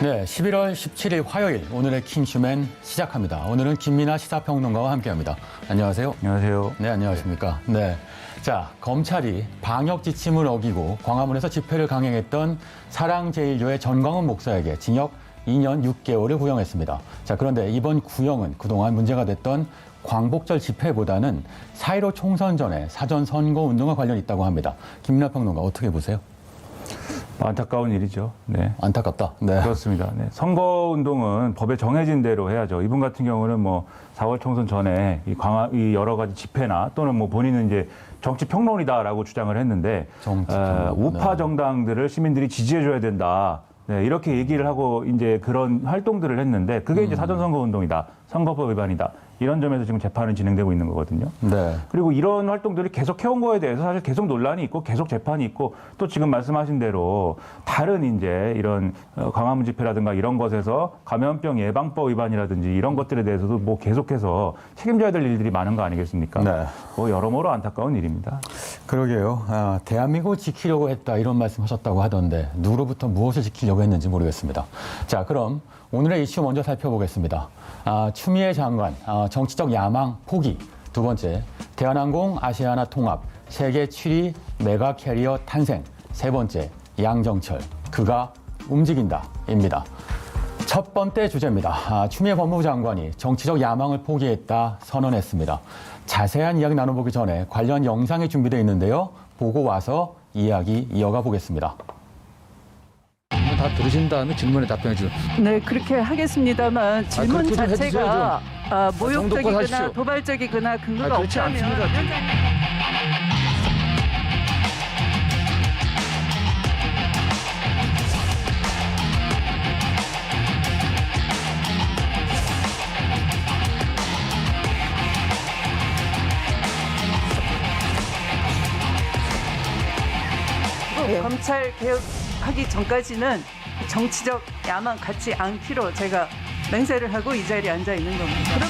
네, 11월 17일 화요일 오늘의 킹슈맨 시작합니다. 오늘은 김민아 시사평론가와 함께합니다. 안녕하세요. 안녕하세요. 네, 안녕하십니까. 네, 자 검찰이 방역 지침을 어기고 광화문에서 집회를 강행했던 사랑제일교회 전광훈 목사에게 징역 2년 6개월을 구형했습니다. 자, 그런데 이번 구형은 그동안 문제가 됐던 광복절 집회보다는 4.15 총선 전에 사전 선거 운동과 관련이 있다고 합니다. 김민아 평론가 어떻게 보세요? 안타까운 일이죠. 네. 안타깝다. 네. 그렇습니다. 네. 선거운동은 법에 정해진 대로 해야죠. 이분 같은 경우는 4월 총선 전에 이 여러 가지 집회나 또는 본인은 이제 정치 평론이다라고 주장을 했는데, 우파 정당들을 시민들이 지지해줘야 된다. 네, 이렇게 얘기를 하고 이제 그런 활동들을 했는데 그게 이제 사전선거 운동이다. 선거법 위반이다. 이런 점에서 지금 재판은 진행되고 있는 거거든요. 네. 그리고 이런 활동들이 계속 해온 거에 대해서 사실 계속 논란이 있고 계속 재판이 있고 또 지금 말씀하신 대로 다른 이제 이런 광화문 집회라든가 이런 것에서 감염병 예방법 위반이라든지 이런 것들에 대해서도 계속해서 책임져야 될 일들이 많은 거 아니겠습니까? 네. 여러모로 안타까운 일입니다. 그러게요. 대한민국을 지키려고 했다 이런 말씀하셨다고 하던데 누구로부터 무엇을 지키려고 했는지 모르겠습니다. 자, 그럼 오늘의 이슈 먼저 살펴보겠습니다. 추미애 장관 정치적 야망 포기. 두 번째, 대한항공 아시아나 통합 세계 7위 메가 캐리어 탄생. 세 번째, 양정철 그가 움직인다입니다. 첫 번째 주제입니다. 추미애 법무부 장관이 정치적 야망을 포기했다 선언했습니다. 자세한 이야기 나눠보기 전에 관련 영상이 준비되어 있는데요. 보고 와서 이야기 이어가 보겠습니다. 다 들으신 다음에 질문에 답변해 주세요. 네, 그렇게 하겠습니다만 질문 그렇게 좀 자체가 정도껏 모욕적이거나 하십시오. 도발적이거나 근거가 그렇지 없다면 않습니다. 검찰 개혁하기 전까지는 정치적 야망 갖지 않기로 제가 맹세를 하고 이 자리에 앉아 있는 겁니다. 그러면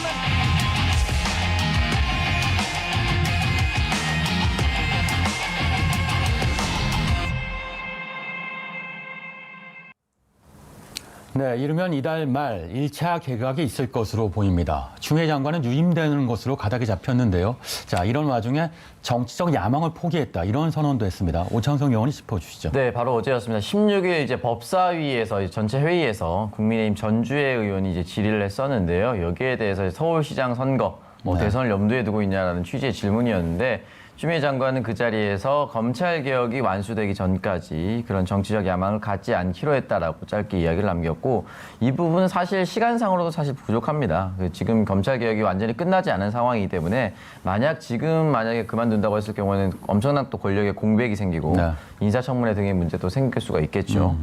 네, 이르면 이달 말 1차 개각이 있을 것으로 보입니다. 추미애 장관은 유임되는 것으로 가닥이 잡혔는데요. 자, 이런 와중에 정치적 야망을 포기했다 이런 선언도 했습니다. 오창석 의원이 짚어주시죠. 네, 바로 어제였습니다. 16일 이제 법사위에서 전체 회의에서 국민의힘 전주혜 의원이 이제 질의를 했었는데요. 여기에 대해서 서울시장 선거 대선을 염두에 두고 있냐라는 취지의 질문이었는데 추미애 장관은 그 자리에서 검찰 개혁이 완수되기 전까지 그런 정치적 야망을 갖지 않기로 했다라고 짧게 이야기를 남겼고 이 부분은 사실 시간상으로도 사실 부족합니다. 지금 검찰 개혁이 완전히 끝나지 않은 상황이기 때문에 만약에 그만둔다고 했을 경우에는 엄청난 또 권력의 공백이 생기고 인사청문회 등의 문제도 생길 수가 있겠죠.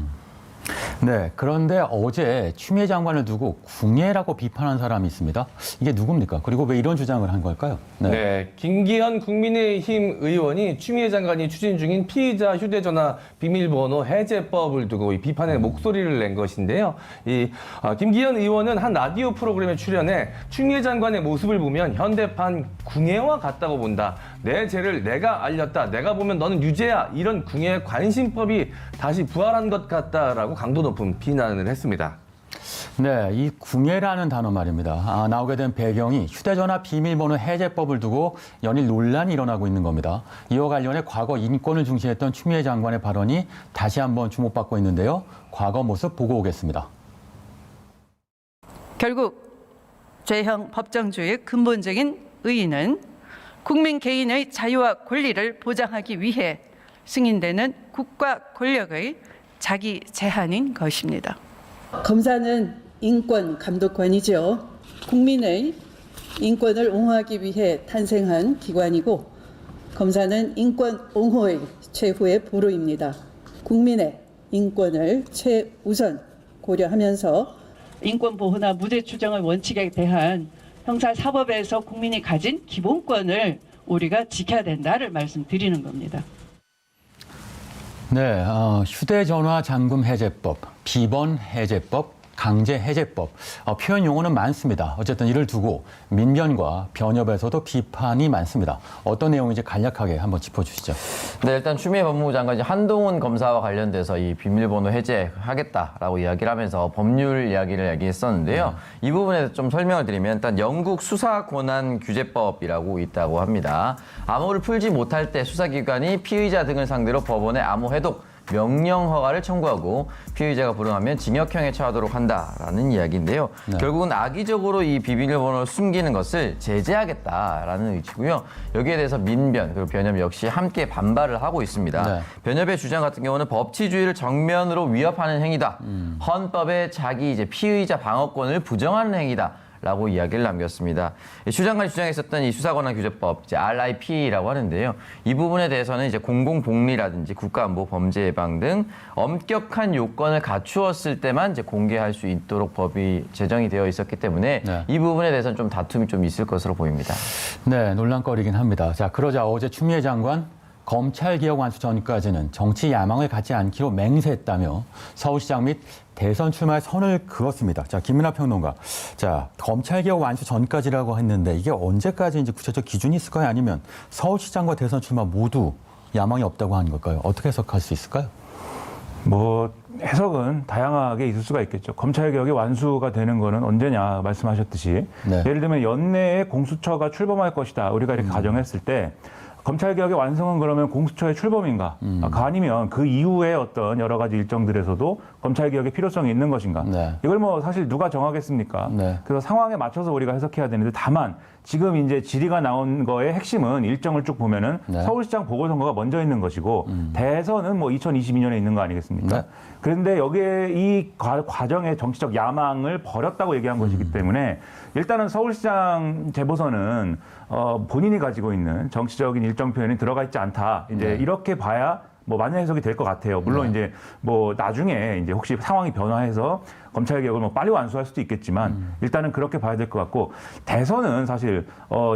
네, 그런데 어제 추미애 장관을 두고 궁예라고 비판한 사람이 있습니다. 이게 누굽니까? 그리고 왜 이런 주장을 한 걸까요? 네, 김기현 국민의힘 의원이 추미애 장관이 추진 중인 피의자 휴대전화 비밀번호 해제법을 두고 이 비판의 목소리를 낸 것인데요. 김기현 의원은 한 라디오 프로그램에 출연해 추미애 장관의 모습을 보면 현대판 궁예와 같다고 본다. 내 죄를 내가 알렸다. 내가 보면 너는 유죄야. 이런 궁예 관심법이 다시 부활한 것 같다라고 강도 높은 비난을 했습니다. 네, 이 궁예라는 단어 말입니다. 나오게 된 배경이 휴대전화 비밀번호 해제법을 두고 연일 논란이 일어나고 있는 겁니다. 이와 관련해 과거 인권을 중시했던 추미애 장관의 발언이 다시 한번 주목받고 있는데요. 과거 모습 보고 오겠습니다. 결국 죄형 법정주의의 근본적인 의의는 국민 개인의 자유와 권리를 보장하기 위해 승인되는 국가 권력의 자기 제한인 것입니다. 검사는 인권 감독관이죠. 국민의 인권을 옹호하기 위해 탄생한 기관이고 검사는 인권 옹호의 최후의 보루입니다. 국민의 인권을 최우선 고려하면서 인권 보호나 무죄 추정의 원칙에 대한 형사사법에서 국민이 가진 기본권을 우리가 지켜야 된다를 말씀드리는 겁니다. 네, 휴대전화 잠금 해제법, 비번 해제법, 강제해제법. 표현 용어는 많습니다. 어쨌든 이를 두고 민변과 변협에서도 비판이 많습니다. 어떤 내용인지 간략하게 한번 짚어주시죠. 네, 일단 추미애 법무부 장관이 한동훈 검사와 관련돼서 이 비밀번호 해제하겠다라고 이야기를 하면서 법률 이야기를 얘기했었는데요. 이 부분에 대해서 좀 설명을 드리면 일단 영국 수사권한규제법이라고 있다고 합니다. 암호를 풀지 못할 때 수사기관이 피의자 등을 상대로 법원에 암호 해독 명령 허가를 청구하고 피의자가 불응하면 징역형에 처하도록 한다라는 이야기인데요. 네. 결국은 악의적으로 이 비밀번호를 숨기는 것을 제재하겠다라는 의지고요. 여기에 대해서 민변 그리고 변협 역시 함께 반발을 하고 있습니다. 네. 변협의 주장 같은 경우는 법치주의를 정면으로 위협하는 행위다. 헌법에 자기 이제 피의자 방어권을 부정하는 행위다. 라고 이야기를 남겼습니다. 추 장관이 주장했었던 이 수사권한규제법, 이제 RIP라고 하는데요. 이 부분에 대해서는 이제 공공복리라든지 국가안보, 범죄 예방 등 엄격한 요건을 갖추었을 때만 이제 공개할 수 있도록 법이 제정이 되어 있었기 때문에 네. 이 부분에 대해서는 좀 다툼이 좀 있을 것으로 보입니다. 네, 논란거리긴 합니다. 자, 그러자 어제 추미애 장관 검찰개혁 완수 전까지는 정치 야망을 갖지 않기로 맹세했다며 서울시장 및 대선 출마의 선을 그었습니다. 자, 김민하 평론가. 자, 검찰개혁 완수 전까지라고 했는데 이게 언제까지인지 구체적 기준이 있을까요? 아니면 서울시장과 대선 출마 모두 야망이 없다고 하는 걸까요? 어떻게 해석할 수 있을까요? 뭐 해석은 다양하게 있을 수가 있겠죠. 검찰개혁이 완수가 되는 거는 언제냐 말씀하셨듯이 네. 예를 들면 연내에 공수처가 출범할 것이다. 우리가 이렇게 가정했을 때 검찰개혁의 완성은 그러면 공수처의 출범인가? 아니면 그 이후에 어떤 여러 가지 일정들에서도 검찰개혁의 필요성이 있는 것인가? 네. 이걸 뭐 사실 누가 정하겠습니까? 네. 그래서 상황에 맞춰서 우리가 해석해야 되는데 다만 지금 이제 질의가 나온 거의 핵심은 일정을 쭉 보면은 네. 서울시장 보궐선거가 먼저 있는 것이고 대선은 뭐 2022년에 있는 거 아니겠습니까? 네. 그런데 여기에 이 과정에 정치적 야망을 버렸다고 얘기한 것이기 때문에 일단은 서울시장 재보선은 본인이 가지고 있는 정치적인 일정 표현이 들어가 있지 않다. 이제 네. 이렇게 봐야 뭐 맞는 해석이 될 것 같아요. 물론 이제 뭐 나중에 이제 혹시 상황이 변화해서 검찰 개혁을 뭐 빨리 완수할 수도 있겠지만 일단은 그렇게 봐야 될 것 같고 대선은 사실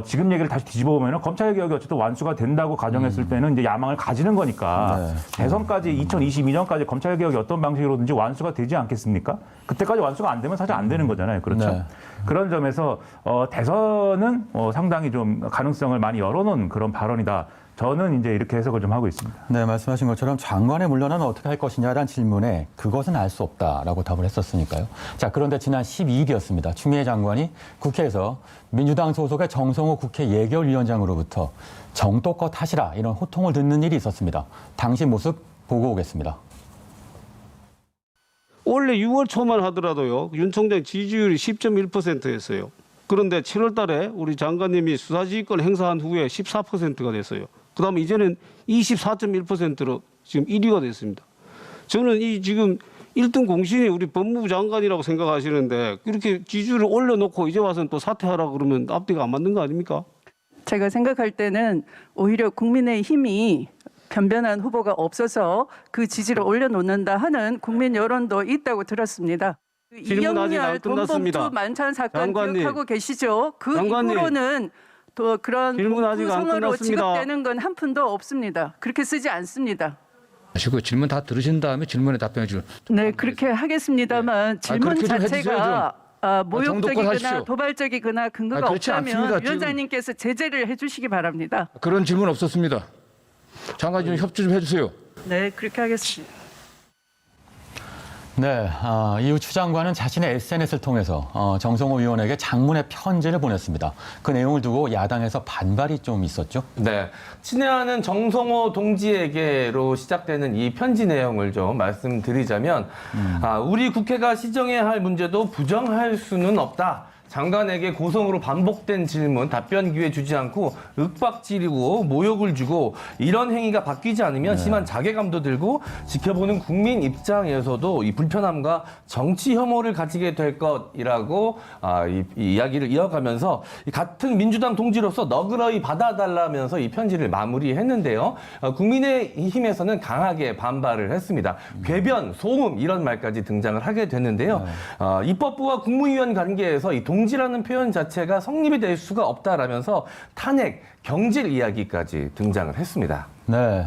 지금 얘기를 다시 뒤집어 보면은 검찰 개혁이 어쨌든 완수가 된다고 가정했을 때는 이제 야망을 가지는 거니까 네. 대선까지 2022년까지 검찰 개혁이 어떤 방식으로든지 완수가 되지 않겠습니까? 그때까지 완수가 안 되면 사실 안 되는 거잖아요. 그렇죠? 네. 그런 점에서 대선은 상당히 좀 가능성을 많이 열어놓은 그런 발언이다. 저는 이제 이렇게 해석을 좀 하고 있습니다. 네, 말씀하신 것처럼 장관의 물러나는 어떻게 할 것이냐라는 질문에 그것은 알 수 없다라고 답을 했었으니까요. 자, 그런데 지난 12일이었습니다. 추미애 장관이 국회에서 민주당 소속의 정성호 국회 예결위원장으로부터 정도껏 하시라 이런 호통을 듣는 일이 있었습니다. 당시 모습 보고 오겠습니다. 원래 6월 초만 하더라도요. 윤 총장 지지율이 10.1%였어요. 그런데 7월 달에 우리 장관님이 수사지휘권 행사한 후에 14%가 됐어요. 그다음에 이제는 24.1%로 지금 1위가 됐습니다. 저는 이 지금 1등 공신이 우리 법무부 장관이라고 생각하시는데 이렇게 지지율을 올려놓고 이제 와서는 또 사퇴하라 그러면 앞뒤가 안 맞는 거 아닙니까? 제가 생각할 때는 오히려 국민의힘이 변변한 후보가 없어서 그 지지를 올려놓는다 하는 국민 여론도 있다고 들었습니다. 질문 아직 안 끝났습니다. 돈봉투 만찬 사건 장관님. 기억하고 계시죠? 그 장관님. 이후로는 또 그런 질문 아직 안 봉투성으로 끝났습니다. 지급되는 건 한 푼도 없습니다. 그렇게 쓰지 않습니다. 하시고 질문 다 들으신 다음에 질문에 답변해 주는. 네, 그렇게 하겠습니다만 질문 그렇게 좀 자체가 정도껏 모욕적이거나 하십시오. 도발적이거나 근거가 그렇지 않습니다. 없다면 지금. 위원장님께서 제재를 해주시기 바랍니다. 그런 질문 없었습니다. 장관 좀 협조 좀 해주세요. 네, 그렇게 하겠습니다. 네, 이후 추 장관은 자신의 SNS를 통해서 정성호 의원에게 장문의 편지를 보냈습니다. 그 내용을 두고 야당에서 반발이 좀 있었죠. 네. 친애하는 정성호 동지에게로 시작되는 이 편지 내용을 좀 말씀드리자면, 우리 국회가 시정해야 할 문제도 부정할 수는 없다. 장관에게 고성으로 반복된 질문, 답변 기회 주지 않고 윽박지르고 모욕을 주고 이런 행위가 바뀌지 않으면 심한 자괴감도 들고 지켜보는 국민 입장에서도 이 불편함과 정치 혐오를 가지게 될 것이라고 이 이야기를 이어가면서 같은 민주당 동지로서 너그러이 받아달라면서 이 편지를 마무리했는데요. 국민의힘에서는 강하게 반발을 했습니다. 궤변, 소음 이런 말까지 등장을 하게 됐는데요. 입법부와 국무위원 관계에서 이 경지라는 표현 자체가 성립이 될 수가 없다라면서 탄핵, 경질 이야기까지 등장을 했습니다. 네,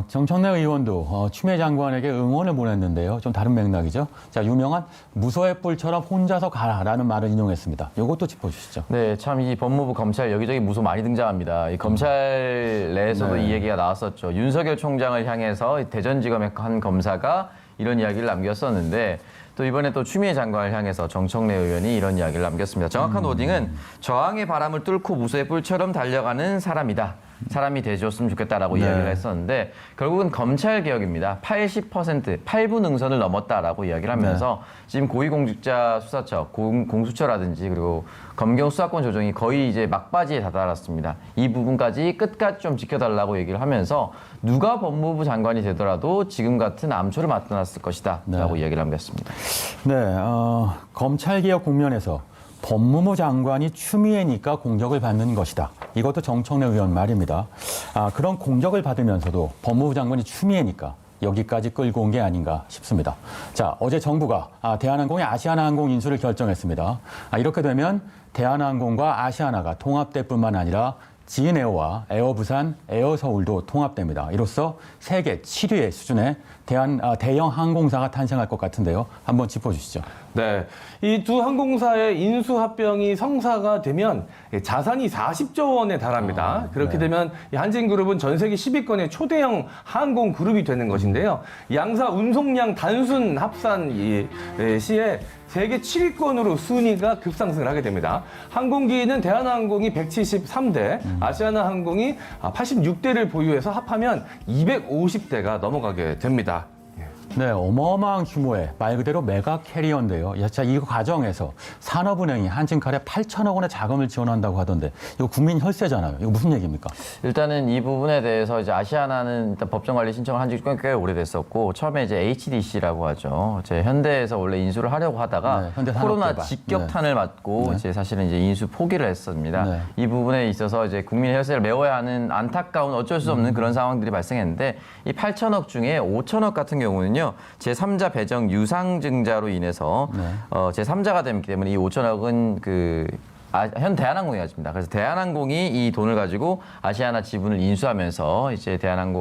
정청래 의원도 추미애 장관에게 응원을 보냈는데요. 좀 다른 맥락이죠. 자, 유명한 무소의 뿔처럼 혼자서 가라라는 말을 인용했습니다. 이것도 짚어주시죠. 네, 참 이 법무부 검찰 여기저기 무소 많이 등장합니다. 이 검찰 내에서도 네. 이 얘기가 나왔었죠. 윤석열 총장을 향해서 대전지검의 한 검사가 이런 이야기를 남겼었는데 또 이번에 또 추미애 장관을 향해서 정청래 의원이 이런 이야기를 남겼습니다. 정확한 워딩은 저항의 바람을 뚫고 무소의 뿔처럼 달려가는 사람이다. 사람이 되줬으면 좋겠다라고 네. 이야기를 했었는데 결국은 검찰 개혁입니다. 80% 8부 능선을 넘었다라고 이야기를 하면서 지금 고위공직자 수사처, 공수처라든지 그리고 검경 수사권 조정이 거의 이제 막바지에 다다랐습니다. 이 부분까지 끝까지 좀 지켜달라고 얘기를 하면서 누가 법무부 장관이 되더라도 지금 같은 암초를 맞춰놨을 것이다라고 이야기를 남겼습니다. 네, 검찰개혁 국면에서 법무부 장관이 추미애니까 공격을 받는 것이다. 이것도 정청래 의원 말입니다. 그런 공격을 받으면서도 법무부 장관이 추미애니까 여기까지 끌고 온 게 아닌가 싶습니다. 자, 어제 정부가 대한항공의 아시아나항공 인수를 결정했습니다. 이렇게 되면 대한항공과 아시아나가 통합될 뿐만 아니라 지인에어와 에어부산, 에어서울도 통합됩니다. 이로써 세계 7위의 수준의 대형 항공사가 탄생할 것 같은데요. 한번 짚어주시죠. 네, 이 두 항공사의 인수 합병이 성사가 되면 자산이 40조 원에 달합니다. 그렇게 되면 이 한진그룹은 전 세계 10위권의 초대형 항공 그룹이 되는 것인데요. 양사 운송량 단순 합산 시에 세계 7위권으로 순위가 급상승을 하게 됩니다. 항공기는 대한항공이 173대, 아시아나항공이 86대를 보유해서 합하면 250대가 넘어가게 됩니다. 네, 어마어마한 규모의 말 그대로 메가 캐리어인데요. 자, 이 과정에서 산업은행이 한진칼에 8천억 원의 자금을 지원한다고 하던데 이거 국민 혈세잖아요. 이거 무슨 얘기입니까? 일단은 이 부분에 대해서 이제 아시아나는 일단 법정 관리 신청을 한 지 꽤 오래됐었고 처음에 이제 HDC라고 하죠. 이제 현대에서 원래 인수를 하려고 하다가 네, 현대 코로나 산업개발. 직격탄을 맞고 네. 이제 사실은 이제 인수 포기를 했습니다. 네. 이 부분에 있어서 이제 국민의 혈세를 메워야 하는 안타까운 어쩔 수 없는 그런 상황들이 발생했는데 이 8천억 중에 5천억 같은 경우는요. 제3자 배정 유상증자로 인해서 제3자가 되기 때문에 이 5천억은 현 대한항공이 가집니다. 그래서 대한항공이 이 돈을 가지고 아시아나 지분을 인수하면서 이제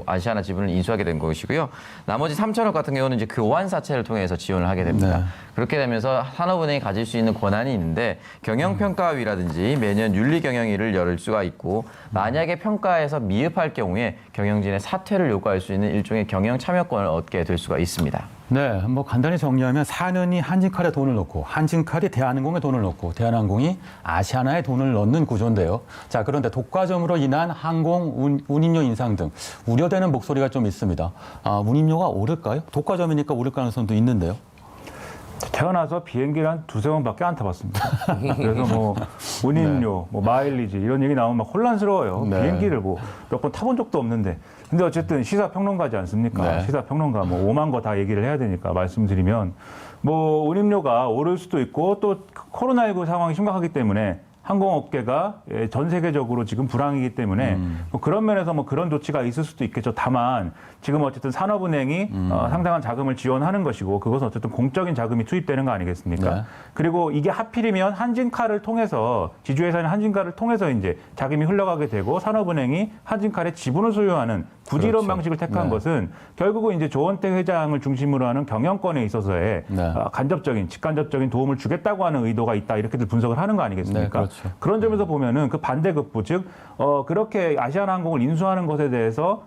아시아나 지분을 인수하게 된 것이고요. 나머지 3천억 같은 경우는 이제 교환사채를 통해서 지원을 하게 됩니다. 네. 그렇게 되면서 산업은행이 가질 수 있는 권한이 있는데 경영평가위라든지 매년 윤리경영위를 열을 수가 있고 만약에 평가에서 미흡할 경우에 경영진의 사퇴를 요구할 수 있는 일종의 경영 참여권을 얻게 될 수가 있습니다. 네, 뭐 간단히 정리하면 산은이 한진칼에 돈을 넣고 한진칼이 대한항공에 돈을 넣고 대한항공이 아시아나에 돈을 넣는 구조인데요. 자, 그런데 독과점으로 인한 항공 운임료 인상 등 우려되는 목소리가 좀 있습니다. 운임료가 오를까요? 독과점이니까 오를 가능성도 있는데요. 태어나서 비행기를 한 두세 번밖에 안 타봤습니다. 그래서 뭐 운임료, 뭐 마일리지 이런 얘기 나오면 막 혼란스러워요. 네. 비행기를 뭐 몇 번 타본 적도 없는데. 근데 어쨌든 시사평론가지 않습니까? 네. 시사평론가 뭐 오만 거 다 얘기를 해야 되니까 말씀드리면 뭐 운임료가 오를 수도 있고 또 코로나19 상황이 심각하기 때문에 항공업계가 전 세계적으로 지금 불황이기 때문에 뭐 그런 면에서 뭐 그런 조치가 있을 수도 있겠죠. 다만 지금 어쨌든 산업은행이 상당한 자금을 지원하는 것이고 그것은 어쨌든 공적인 자금이 투입되는 거 아니겠습니까? 네. 그리고 이게 하필이면 한진칼을 통해서 지주회사인 한진칼을 통해서 이제 자금이 흘러가게 되고 산업은행이 한진칼의 지분을 소유하는 굳이 이런 그렇죠. 방식을 택한 네. 것은 결국은 이제 조원태 회장을 중심으로 하는 경영권에 있어서의 네. 직간접적인 도움을 주겠다고 하는 의도가 있다 이렇게들 분석을 하는 거 아니겠습니까? 네, 그렇죠. 그런 점에서 보면은 그 반대급부 즉 그렇게 아시아나항공을 인수하는 것에 대해서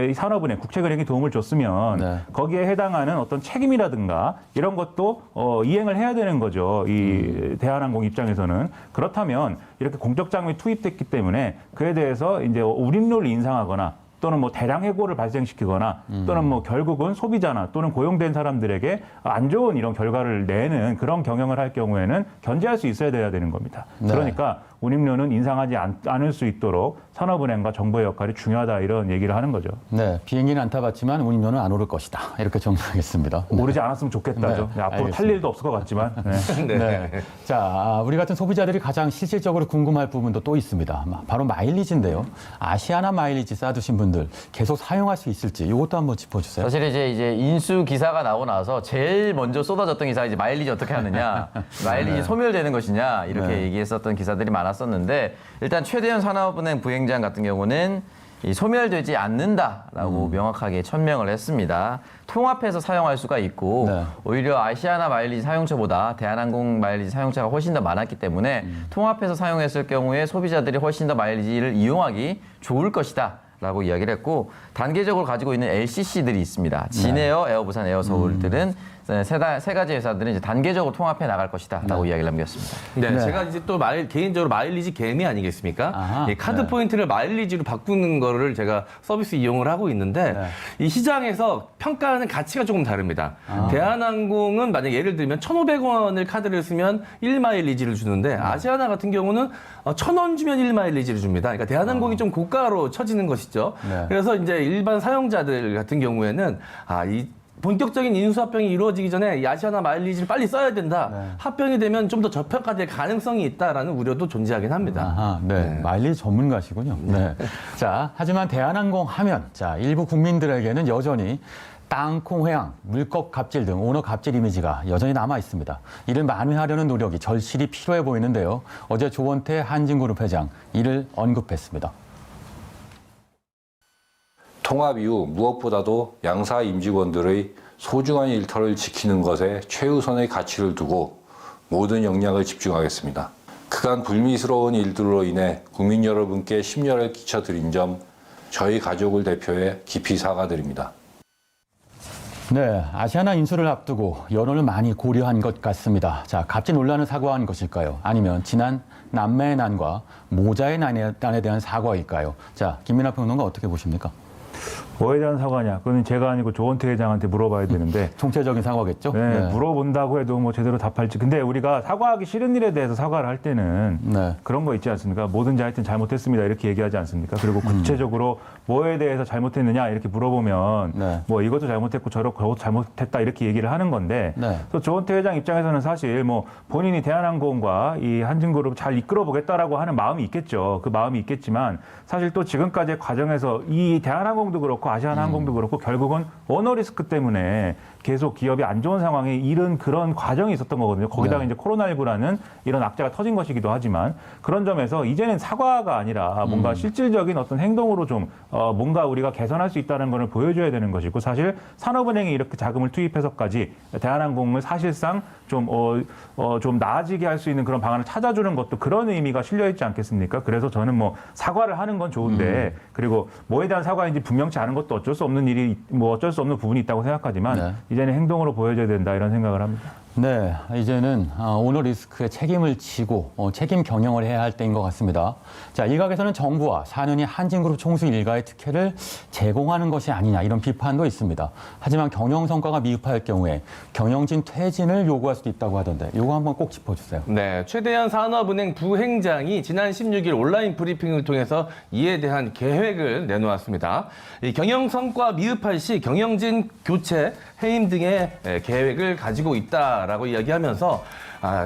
이 산업은행, 국책은행이 도움을 줬으면 네. 거기에 해당하는 어떤 책임이라든가 이런 것도 이행을 해야 되는 거죠. 이 대한항공 입장에서는 그렇다면 이렇게 공적 자금이 투입됐기 때문에 그에 대해서 이제 운임료를 인상하거나 또는 뭐 대량 해고를 발생시키거나 또는 뭐 결국은 소비자나 또는 고용된 사람들에게 안 좋은 이런 결과를 내는 그런 경영을 할 경우에는 견제할 수 있어야 돼야 되는 겁니다. 네. 그러니까 운임료는 인상하지 않을 수 있도록 산업은행과 정부의 역할이 중요하다 이런 얘기를 하는 거죠. 네, 비행기는 안 타봤지만 운임료는 안 오를 것이다. 이렇게 정리하겠습니다. 네. 오르지 않았으면 좋겠다죠. 네, 앞으로 탈 알겠습니다. 일도 없을 것 같지만. 네. 네. 자, 우리 같은 소비자들이 가장 실질적으로 궁금할 부분도 또 있습니다. 바로 마일리지인데요. 아시아나 마일리지 쌓아두신 분들 계속 사용할 수 있을지 이것도 한번 짚어주세요. 사실 이제 인수 기사가 나오고 나서 제일 먼저 쏟아졌던 기사가 이제 마일리지 어떻게 하느냐, 마일리지 소멸되는 것이냐 이렇게 네. 얘기했었던 기사들이 많았었는데 일단 최대현 산업은행 부행장 같은 경우는 이 소멸되지 않는다라고 명확하게 천명을 했습니다. 통합해서 사용할 수가 있고 네. 오히려 아시아나 마일리지 사용처보다 대한항공 마일리지 사용자가 훨씬 더 많았기 때문에 통합해서 사용했을 경우에 소비자들이 훨씬 더 마일리지를 이용하기 좋을 것이다. 라고 이야기를 했고 단계적으로 가지고 있는 LCC들이 있습니다. 진에어, 에어부산, 에어서울들은 세 가지 회사들은 이제 단계적으로 통합해 나갈 것이다라고 이야기를 남겼습니다. 네, 네. 제가 이제 또 개인적으로 마일리지 개미 아니겠습니까? 아하, 이 카드 네. 포인트를 마일리지로 바꾸는 거를 제가 서비스 이용을 하고 있는데 네. 이 시장에서 평가하는 가치가 조금 다릅니다. 아. 대한항공은 만약 예를 들면 1,500원을 카드를 쓰면 1마일리지를 주는데 아시아나 같은 경우는 1,000원 주면 1마일리지를 줍니다. 그러니까 대한항공이 좀 고가로 쳐지는 것이죠. 네. 그래서 이제 일반 사용자들 같은 경우에는 이 본격적인 인수합병이 이루어지기 전에 이 아시아나 마일리지를 빨리 써야 된다. 네. 합병이 되면 좀 더 저평가될 가능성이 있다라는 우려도 존재하긴 합니다. 아하, 네. 마일리지 전문가시군요. 네. 자, 하지만 대한항공 하면, 자, 일부 국민들에게는 여전히 땅콩 회항, 물컵 갑질 등 오너 갑질 이미지가 여전히 남아 있습니다. 이를 만회하려는 노력이 절실히 필요해 보이는데요. 어제 조원태 한진그룹 회장 이를 언급했습니다. 통합 이후 무엇보다도 양사 임직원들의 소중한 일터를 지키는 것에 최우선의 가치를 두고 모든 역량을 집중하겠습니다. 그간 불미스러운 일들로 인해 국민 여러분께 심려를 끼쳐드린 점 저희 가족을 대표해 깊이 사과드립니다. 네, 아시아나 인수를 앞두고 여론을 많이 고려한 것 같습니다. 자, 갑질 논란을 사과한 것일까요? 아니면 지난 남매의 난과 모자의 난에 대한 사과일까요? 자, 김민하 평론가 어떻게 보십니까? 뭐에 대한 사과냐? 그건 제가 아니고 조원태 회장한테 물어봐야 되는데 총체적인 사과겠죠? 네, 물어본다고 해도 뭐 제대로 답할지. 근데 우리가 사과하기 싫은 일에 대해서 사과를 할 때는 네. 그런 거 있지 않습니까? 뭐든지 하여튼 잘못했습니다 이렇게 얘기하지 않습니까? 그리고 구체적으로 뭐에 대해서 잘못했느냐 이렇게 물어보면 네. 뭐 이것도 잘못했고 저것도 잘못했다 이렇게 얘기를 하는 건데 네. 또 조원태 회장 입장에서는 사실 뭐 본인이 대한항공과 이 한진그룹 잘 이끌어보겠다라고 하는 마음이 있겠죠. 그 마음이 있겠지만 사실 또 지금까지의 과정에서 이 대한항공도 그렇고 아시아나항공도 그렇고 결국은 오너 리스크 때문에 계속 기업이 안 좋은 상황에 이른 그런 과정이 있었던 거거든요. 거기다가 네. 이제 코로나19라는 이런 악재가 터진 것이기도 하지만 그런 점에서 이제는 사과가 아니라 뭔가 실질적인 어떤 행동으로 좀 뭔가 우리가 개선할 수 있다는 것을 보여줘야 되는 것이고 사실 산업은행이 이렇게 자금을 투입해서까지 대한항공을 사실상 좀 나아지게 할 수 있는 그런 방안을 찾아주는 것도 그런 의미가 실려있지 않겠습니까? 그래서 저는 뭐 사과를 하는 건 좋은데 그리고 뭐에 대한 사과인지 분명치 않은 것도 어쩔 수 없는 일이 뭐 어쩔 수 없는 부분이 있다고 생각하지만 네. 이제는 행동으로 보여줘야 된다 이런 생각을 합니다. 네, 이제는 오너 리스크에 책임을 지고 책임 경영을 해야 할 때인 것 같습니다. 자, 일각에서는 정부와 4년이 한진그룹 총수 일가의 특혜를 제공하는 것이 아니냐 이런 비판도 있습니다. 하지만 경영 성과가 미흡할 경우에 경영진 퇴진을 요구할 수도 있다고 하던데 이거 한번 꼭 짚어주세요. 네, 최대한 산업은행 부행장이 지난 16일 온라인 브리핑을 통해서 이에 대한 계획을 내놓았습니다. 이 경영 성과 미흡할 시 경영진 교체, 해임 등의 계획을 가지고 있다라고 이야기하면서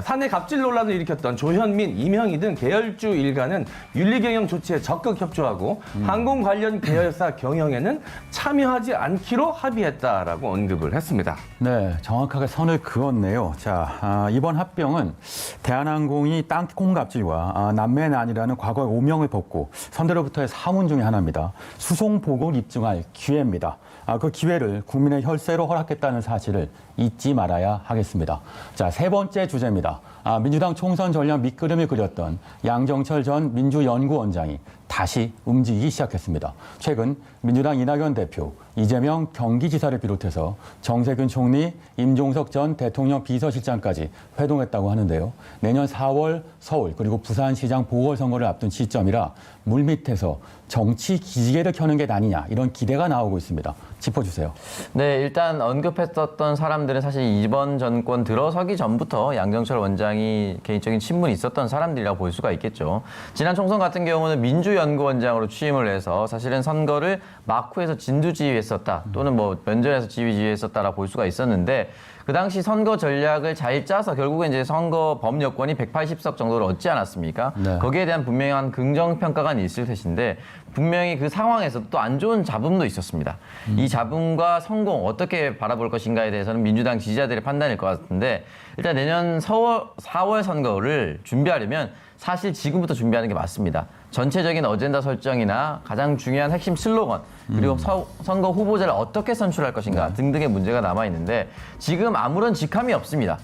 사내 갑질 논란을 일으켰던 조현민, 이명희 등 계열주 일가는 윤리경영 조치에 적극 협조하고 항공 관련 계열사 경영에는 참여하지 않기로 합의했다라고 언급을 했습니다. 네, 정확하게 선을 그었네요. 자, 이번 합병은 대한항공이 땅콩 갑질과 남매난이라는 과거의 오명을 벗고 선대로부터의 사문 중에 하나입니다. 수송복을 입증할 기회입니다. 그 기회를 국민의 혈세로 허락했다는 사실을 잊지 말아야 하겠습니다. 자, 세 번째 주제입니다. 민주당 총선 전략 밑그림을 그렸던 양정철 전 민주연구원장이 다시 움직이기 시작했습니다. 최근 민주당 이낙연 대표, 이재명 경기지사를 비롯해서 정세균 총리, 임종석 전 대통령 비서실장까지 회동했다고 하는데요. 내년 4월 서울 그리고 부산시장 보궐선거를 앞둔 시점이라 물밑에서 정치 기지개를 켜는 게 아니냐 이런 기대가 나오고 있습니다. 짚어주세요. 네, 일단 언급했었던 사람들은 사실 이번 정권 들어서기 전부터 양정철 원장이 개인적인 친분이 있었던 사람들이라고 볼 수가 있겠죠. 지난 총선 같은 경우는 민주연구원장으로 취임을 해서 사실은 선거를 막후에서 진두지휘했었다 또는 뭐 면전에서 지휘했었다라고 볼 수가 있었는데 그 당시 선거 전략을 잘 짜서 결국엔 이제 선거 범여권이 180석 정도를 얻지 않았습니까? 네. 거기에 대한 분명한 긍정 평가가 있을 것인데 분명히 그 상황에서 또 안 좋은 잡음도 있었습니다. 이 잡음과 성공 어떻게 바라볼 것인가에 대해서는 민주당 지지자들의 판단일 것 같은데 일단 내년 4월 선거를 준비하려면 사실 지금부터 준비하는 게 맞습니다. 전체적인 어젠다 설정이나 가장 중요한 핵심 슬로건 그리고 선거 후보자를 어떻게 선출할 것인가 등등의 문제가 남아 있는데 지금 아무런 직함이 없습니다.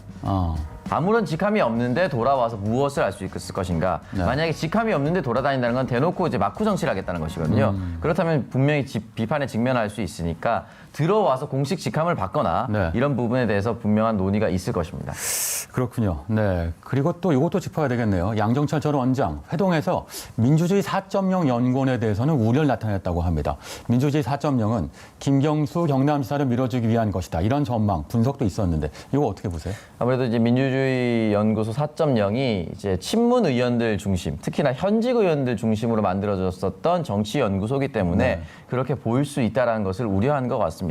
아무런 직함이 없는데 돌아와서 무엇을 할 수 있을 것인가. 네. 만약에 직함이 없는데 돌아다닌다는 건 대놓고 이제 막후 정치를 하겠다는 것이거든요. 그렇다면 분명히 비판에 직면할 수 있으니까 들어와서 공식 직함을 받거나 네. 이런 부분에 대해서 분명한 논의가 있을 것입니다. 그렇군요. 네. 그리고 또 이것도 짚어야 되겠네요. 양정철 전 원장 회동에서 민주주의 4.0 연구원에 대해서는 우려를 나타냈다고 합니다. 민주주의 4.0은 김경수 경남지사를 밀어주기 위한 것이다. 이런 전망, 분석도 있었는데 이거 어떻게 보세요? 아무래도 이제 민주주의 연구소 4.0이 이제 친문 의원들 중심, 특히나 현직 의원들 중심으로 만들어졌었던 정치 연구소이기 때문에 그렇게 보일 수 있다라는 것을 우려한 것 같습니다.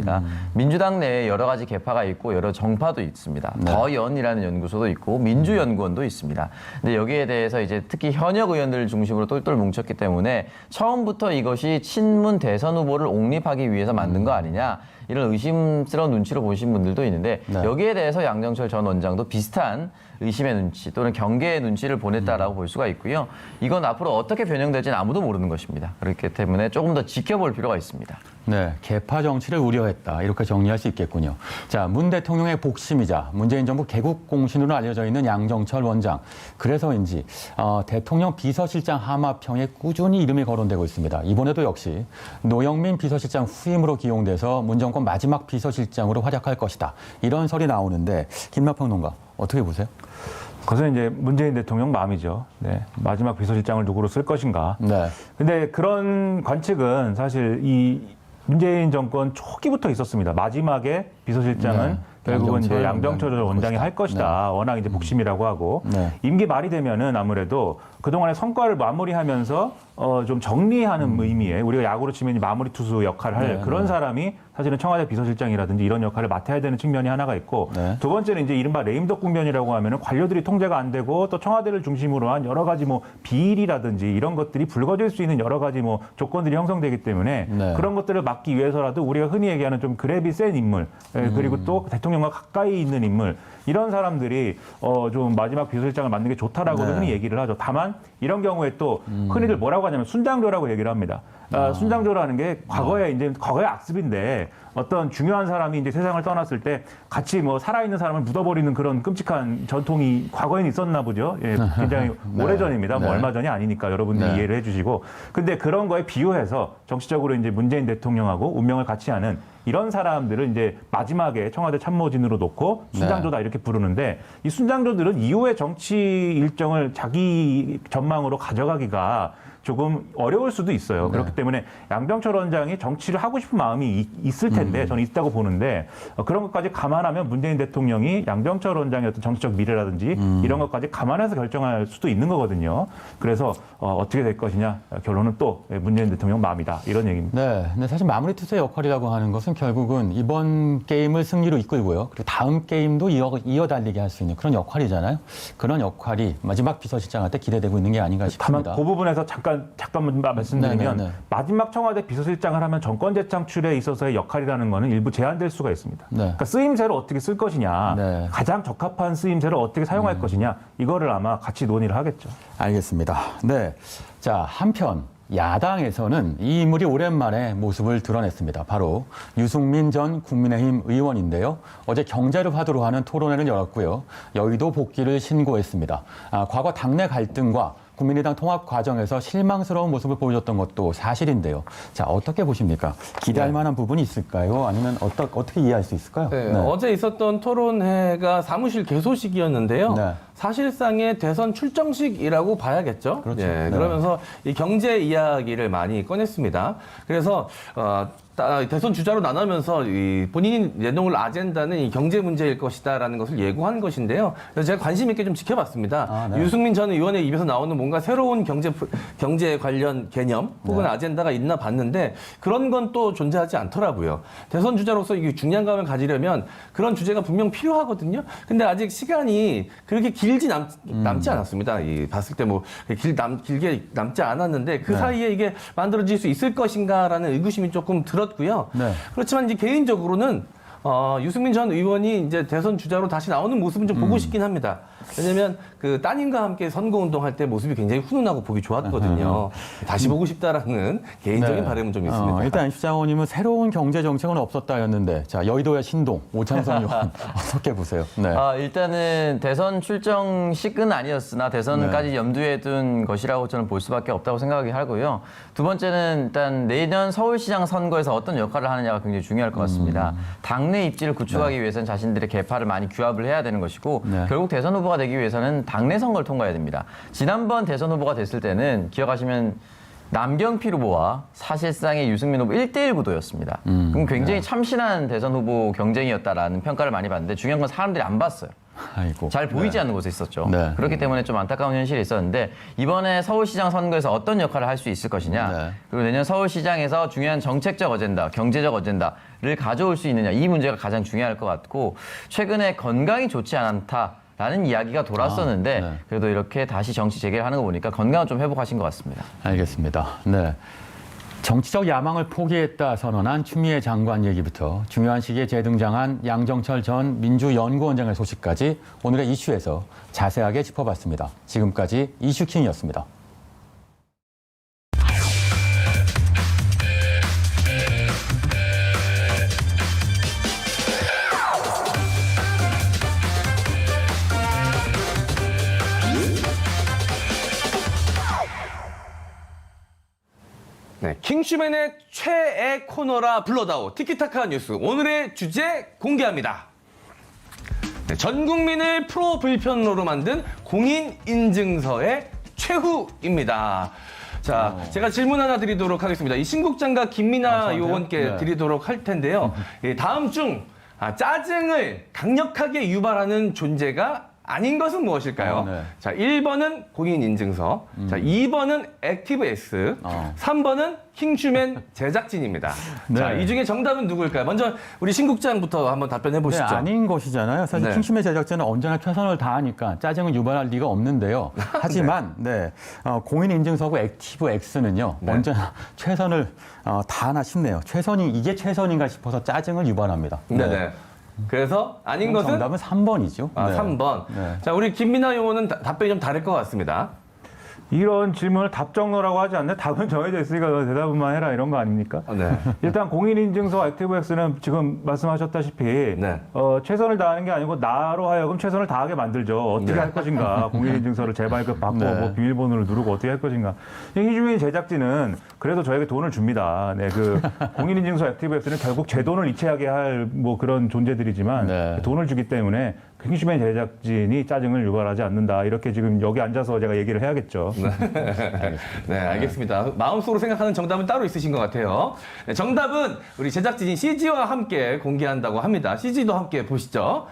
민주당 내에 여러 가지 계파가 있고 여러 정파도 있습니다. 더연이라는 연구소도 있고 민주연구원도 있습니다. 근데 여기에 대해서 이제 특히 현역 의원들 중심으로 똘똘 뭉쳤기 때문에 처음부터 이것이 친문 대선 후보를 옹립하기 위해서 만든 거 아니냐. 이런 의심스러운 눈치로 보신 분들도 있는데 여기에 대해서 양정철 전 원장도 비슷한 의심의 눈치 또는 경계의 눈치를 보냈다라고 볼 수가 있고요. 이건 앞으로 어떻게 변형될지는 아무도 모르는 것입니다. 그렇기 때문에 조금 더 지켜볼 필요가 있습니다. 네, 계파 정치를 우려했다. 이렇게 정리할 수 있겠군요. 자, 문 대통령의 복심이자 문재인 정부 개국 공신으로 알려져 있는 양정철 원장. 그래서인지 대통령 비서실장 하마평에 꾸준히 이름이 거론되고 있습니다. 이번에도 역시 노영민 비서실장 후임으로 기용돼서 문 정권 마지막 비서실장으로 활약할 것이다. 이런 설이 나오는데 김만평론가 어떻게 보세요? 그것은 이제 문재인 대통령 마음이죠. 네. 마지막 비서실장을 누구로 쓸 것인가. 네. 근데 그런 관측은 사실 이 문재인 정권 초기부터 있었습니다. 마지막에 비서실장은 결국은 이제 양정철 원장이 할 것이다. 워낙 이제 복심이라고 하고 임기 말이 되면은 아무래도 그동안의 성과를 마무리하면서 좀 정리하는 의미의 우리가 야구로 치면 마무리 투수 역할을 할 그런 사람이 사실은 청와대 비서실장이라든지 이런 역할을 맡아야 되는 측면이 하나가 있고 두 번째는 이제 이른바 레임덕 국면이라고 하면은 관료들이 통제가 안 되고 또 청와대를 중심으로 한 여러 가지 뭐 비리라든지 이런 것들이 불거질 수 있는 여러 가지 뭐 조건들이 형성되기 때문에 그런 것들을 막기 위해서라도 우리가 흔히 얘기하는 좀 그랩이 센 인물 그리고 또 대통령과 가까이 있는 인물 이런 사람들이 좀 마지막 비서실장을 맡는 게 좋다라고 흔히 얘기를 하죠. 다만 이런 경우에 또 흔히들 뭐라고 하냐면 순장조라고 얘기를 합니다. 순장조라는 게 과거의 악습인데 어떤 중요한 사람이 이제 세상을 떠났을 때 같이 뭐 살아있는 사람을 묻어버리는 그런 끔찍한 전통이 과거에는 있었나 보죠. 예, 굉장히 오래전입니다. 뭐 얼마 전이 아니니까 여러분들이 이해를 해주시고. 근데 그런 거에 비유해서 정치적으로 이제 문재인 대통령하고 운명을 같이 하는 이런 사람들을 이제 마지막에 청와대 참모진으로 놓고 순장조다 이렇게 부르는데 이 순장조들은 이후의 정치 일정을 자기 전망으로 가져가기가 조금 어려울 수도 있어요. 그렇기 때문에 양정철 원장이 정치를 하고 싶은 마음이 있을 텐데 저는 있다고 보는데 그런 것까지 감안하면 문재인 대통령이 양정철 원장의 어떤 정치적 미래라든지 이런 것까지 감안해서 결정할 수도 있는 거거든요. 그래서 어떻게 될 것이냐 결론은 또 문재인 대통령 마음이다 이런 얘기입니다. 네, 근데 사실 마무리 투수의 역할이라고 하는 것은 결국은 이번 게임을 승리로 이끌고요. 그리고 다음 게임도 이어달리게 할 수 있는 그런 역할이잖아요. 그런 역할이 마지막 비서실장한테 기대되고 있는 게 아닌가 싶습니다. 다만 그 부분에서 잠깐만 말씀드리면 마지막 청와대 비서실장을 하면 정권 재창출에 있어서의 역할이라는 거는 일부 제한될 수가 있습니다. 그러니까 쓰임새를 어떻게 쓸 것이냐, 가장 적합한 쓰임새를 어떻게 사용할 것이냐, 이거를 아마 같이 논의를 하겠죠. 알겠습니다. 네, 자 한편 야당에서는 이 인물이 오랜만에 모습을 드러냈습니다. 바로 유승민 전 국민의힘 의원인데요. 어제 경제를 화두로 하는 토론회를 열었고요. 여의도 복귀를 신고했습니다. 과거 당내 갈등과 국민의당 통합 과정에서 실망스러운 모습을 보여줬던 것도 사실인데요. 자, 어떻게 보십니까? 기대할 만한 부분이 있을까요? 아니면 어떻게 이해할 수 있을까요? 네, 어제 있었던 토론회가 사무실 개소식이었는데요. 네. 사실상의 대선 출정식이라고 봐야겠죠. 그렇죠. 예, 네. 그러면서 이 경제 이야기를 많이 꺼냈습니다. 그래서 대선 주자로 나누면서 이 본인이 내놓을 아젠다는 이 경제 문제일 것이다라는 것을 예고한 것인데요. 그래서 제가 관심 있게 좀 지켜봤습니다. 네. 유승민 전 의원의 입에서 나오는 뭔가 새로운 경제 관련 개념 혹은 네. 아젠다가 있나 봤는데 그런 건 또 존재하지 않더라고요. 대선 주자로서 이게 중량감을 가지려면 그런 주제가 분명 필요하거든요. 근데 아직 시간이 그렇게 길지 남지 않았습니다. 봤을 때 뭐 길게 남지 않았는데 그 네. 사이에 이게 만들어질 수 있을 것인가라는 의구심이 조금 들었고요. 네. 그렇지만 이제 개인적으로는 유승민 전 의원이 이제 대선 주자로 다시 나오는 모습은 좀 보고 싶긴 합니다. 왜냐면 그 따님과 함께 선거운동할 때 모습이 굉장히 훈훈하고 보기 좋았거든요. 다시 보고 싶다라는 개인적인 바람은 좀 있습니다. 일단 시장원님은 새로운 경제 정책은 없었다였는데, 자, 여의도의 신동, 오창석 의원 어떻게 보세요? 네. 일단은 대선 출정식은 아니었으나 대선까지 염두에 둔 것이라고 저는 볼 수밖에 없다고 생각이 하고요. 두 번째는 일단 내년 서울시장 선거에서 어떤 역할을 하느냐가 굉장히 중요할 것 같습니다. 당내 입지를 구축하기 위해서는 자신들의 계파를 많이 규합을 해야 되는 것이고 결국 대선 후보가 되기 위해서는 당내 선거를 통과해야 됩니다. 지난번 대선 후보가 됐을 때는 기억하시면 남경필 후보와 사실상의 유승민 후보 1대1 구도였습니다. 그럼 굉장히 참신한 대선 후보 경쟁이었다라는 평가를 많이 받는데 중요한 건 사람들이 안 봤어요. 아이고. 잘 보이지 않는 곳에 있었죠. 네. 그렇기 때문에 좀 안타까운 현실이 있었는데 이번에 서울시장 선거에서 어떤 역할을 할 수 있을 것이냐 네. 그리고 내년 서울시장에서 중요한 정책적 어젠다, 경제적 어젠다를 가져올 수 있느냐 이 문제가 가장 중요할 것 같고 최근에 건강이 좋지 않다라는 이야기가 돌았었는데 네. 그래도 이렇게 다시 정치 재개를 하는 거 보니까 건강은 좀 회복하신 것 같습니다. 알겠습니다. 네. 정치적 야망을 포기했다 선언한 추미애 장관 얘기부터 중요한 시기에 재등장한 양정철 전 민주연구원장의 소식까지 오늘의 이슈에서 자세하게 짚어봤습니다. 지금까지 이슈킹이었습니다. 네, 킹슈맨의 최애 코너라 불러다오 티키타카 뉴스 오늘의 주제 공개합니다. 네, 전 국민을 프로 불편러로 만든 공인인증서의 최후입니다. 자, 제가 질문 하나 드리도록 하겠습니다. 이 신국장과 김민아 의원께 네. 드리도록 할 텐데요. 다음 중 짜증을 강력하게 유발하는 존재가 아닌 것은 무엇일까요? 네. 자, 1번은 공인인증서, 자, 2번은 액티브S, 3번은 킹슈맨 제작진입니다. 네. 자, 이 중에 정답은 누구일까요? 먼저 우리 신국장부터 한번 답변해 네, 보시죠. 아닌 것이잖아요. 사실 네. 킹슈맨 제작진은 언제나 최선을 다하니까 짜증을 유발할 리가 없는데요. 하지만 공인인증서고 액티브 X는요. 네. 언제나 최선을 다하나 싶네요. 이게 최선인가 싶어서 짜증을 유발합니다. 네네. 그래서 아닌 것은 정답은 3번이죠. 3번. 네. 자, 우리 김민아 의원은 답변이 좀 다를 것 같습니다. 이런 질문을 답정너라고 하지 않네. 답은 정해져 있으니까 너 대답만 해라 이런 거 아닙니까? 네. 일단 공인인증서 액티브엑스는 지금 말씀하셨다시피 네. 최선을 다하는 게 아니고 나로 하여금 최선을 다하게 만들죠. 어떻게 네. 할 것인가. 공인인증서를 재발급 받고 네. 뭐 비밀번호를 누르고 어떻게 할 것인가. 희주민 제작진은 그래도 저에게 돈을 줍니다. 네, 그 공인인증서 액티브엑스는 결국 제 돈을 이체하게 할 뭐 그런 존재들이지만 네. 돈을 주기 때문에 희주민 제작진이 짜증을 유발하지 않는다. 이렇게 지금 여기 앉아서 제가 얘기를 해야겠죠. 네, 알겠습니다. 마음속으로 생각하는 정답은 따로 있으신 것 같아요. 네, 정답은 우리 제작진이 CG와 함께 공개한다고 합니다. CG도 함께 보시죠.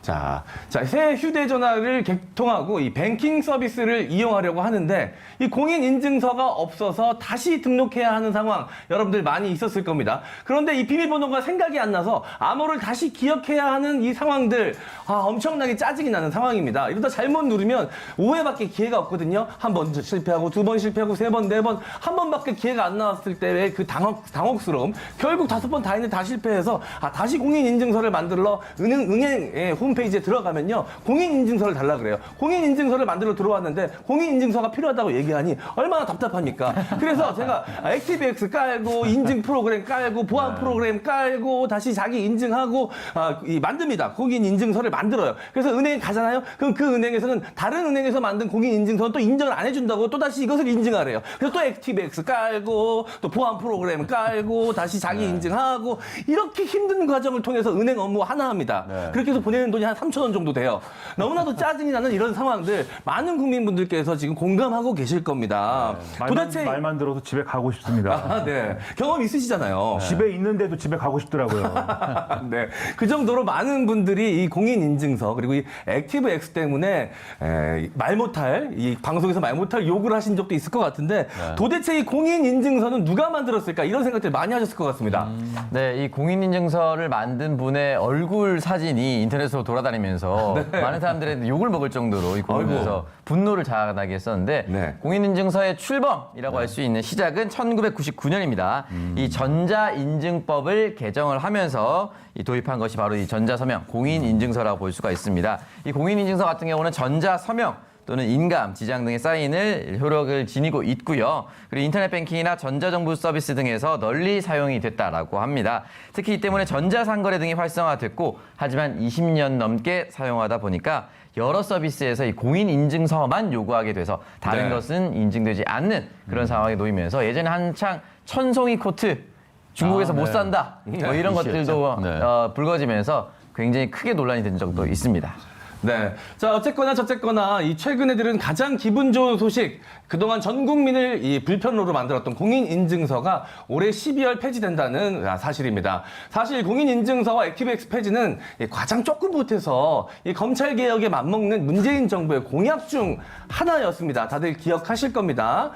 자, 새 휴대전화를 개통하고 이 뱅킹 서비스를 이용하려고 하는데 이 공인인증서가 없어서 다시 등록해야 하는 상황 여러분들 많이 있었을 겁니다. 그런데 이 비밀번호가 생각이 안 나서 암호를 다시 기억해야 하는 이 상황들 엄청나게 짜증이 나는 상황입니다. 이러다 잘못 누르면 5회밖에 기회가 없거든요. 한 번 실패하고 2번 실패하고 3번, 4번 한 번밖에 기회가 안 나왔을 때의 그 당혹스러움 결국 5번 다 했는데 다 실패해서 다시 공인인증서를 만들러 은행에 홈페이지에 들어가면요. 공인인증서를 달라 그래요. 공인인증서를 만들어 들어왔는데 공인인증서가 필요하다고 얘기하니 얼마나 답답합니까? 그래서 제가 액티브엑스 깔고 인증 프로그램 깔고 보안 프로그램 깔고 다시 자기 인증하고 만듭니다. 공인인증서를 만들어요. 그래서 은행 가잖아요. 그럼 그 은행에서는 다른 은행에서 만든 공인인증서는 또 인정을 안 해준다고 또 다시 이것을 인증하래요. 그래서 또 액티브엑스 깔고 또 보안 프로그램 깔고 다시 자기 인증하고 이렇게 힘든 과정을 통해서 은행 업무 하나 합니다. 그렇게 해서 보내는 돈이 한 3,000원 정도 돼요. 너무나도 짜증이 나는 이런 상황들 많은 국민분들께서 지금 공감하고 계실 겁니다. 도대체 말만 들어도 집에 가고 싶습니다. 네. 경험 있으시잖아요. 집에 있는데도 집에 가고 싶더라고요. 네. 그 정도로 많은 분들이 이 공인인증서 그리고 이 액티브엑스 때문에 말 못할 이 방송에서 말 못할 욕을 하신 적도 있을 것 같은데 도대체 이 공인인증서는 누가 만들었을까 이런 생각들 많이 하셨을 것 같습니다. 네, 이 공인인증서를 만든 분의 얼굴 사진이 인터넷으로 돌아다니면서 많은 사람들의 욕을 먹을 정도로 이 공인인증서 분노를 자아나게 했었는데 네. 공인인증서의 출범이라고 할 수 있는 시작은 1999년입니다. 이 전자인증법을 개정을 하면서 도입한 것이 바로 이 전자서명, 공인인증서라고 볼 수가 있습니다. 이 공인인증서 같은 경우는 전자서명 또는 인감, 지장 등의 사인을 효력을 지니고 있고요. 그리고 인터넷 뱅킹이나 전자정부 서비스 등에서 널리 사용이 됐다라고 합니다. 특히 이 때문에 전자상거래 등이 활성화됐고 하지만 20년 넘게 사용하다 보니까 여러 서비스에서 이 공인인증서만 요구하게 돼서 다른 것은 인증되지 않는 그런 상황에 놓이면서 예전에 한창 천송이 코트 중국에서 못 산다 뭐 이런 것들도 불거지면서 굉장히 크게 논란이 된 적도 있습니다. 네. 자, 어쨌거나 저쨌거나 이 최근에 들은 가장 기분 좋은 소식, 그동안 전 국민을 이 불편으로 만들었던 공인인증서가 올해 12월 폐지된다는 사실입니다. 사실 공인인증서와 액티브엑스 폐지는 과장 조금 못해서 이 검찰개혁에 맞먹는 문재인 정부의 공약 중 하나였습니다. 다들 기억하실 겁니다.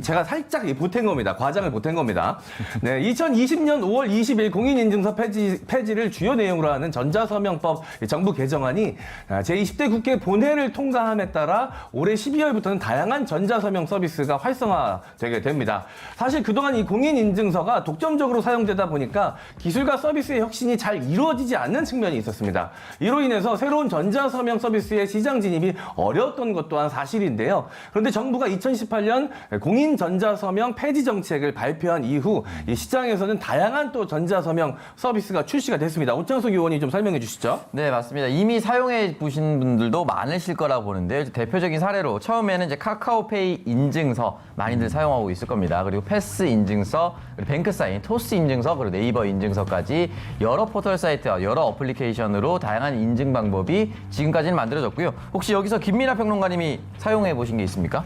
제가 살짝 보탠 겁니다. 과장을 보탠 겁니다. 네, 2020년 5월 20일 공인인증서 폐지를 주요 내용으로 하는 전자서명법 정부 개정안이 제20대 국회 본회의를 통과함에 따라 올해 12월부터는 다양한 전자서명 서비스가 활성화되게 됩니다. 사실 그동안 이 공인인증서가 독점적으로 사용되다 보니까 기술과 서비스의 혁신이 잘 이루어지지 않는 측면이 있었습니다. 이로 인해서 새로운 전자서명 서비스의 시장 진입이 어려웠던 것 또한 사실인데요. 그런데 정부가 2018년 공인전자서명 폐지 정책을 발표한 이후 이 시장에서는 다양한 또 전자서명 서비스가 출시가 됐습니다. 오창석 의원이 좀 설명해 주시죠. 네, 맞습니다. 이미 사용해 보신 분들도 많으실 거라고 보는데요. 대표적인 사례로 처음에는 이제 카카오페이 인증서 많이들 사용하고 있을 겁니다. 그리고 패스 인증서, 그리고 뱅크사인, 토스 인증서, 그리고 네이버 인증서까지 여러 포털 사이트와 여러 어플리케이션으로 다양한 인증 방법이 지금까지는 만들어졌고요. 혹시 여기서 김민하 평론가님이 사용해 보신 게 있습니까?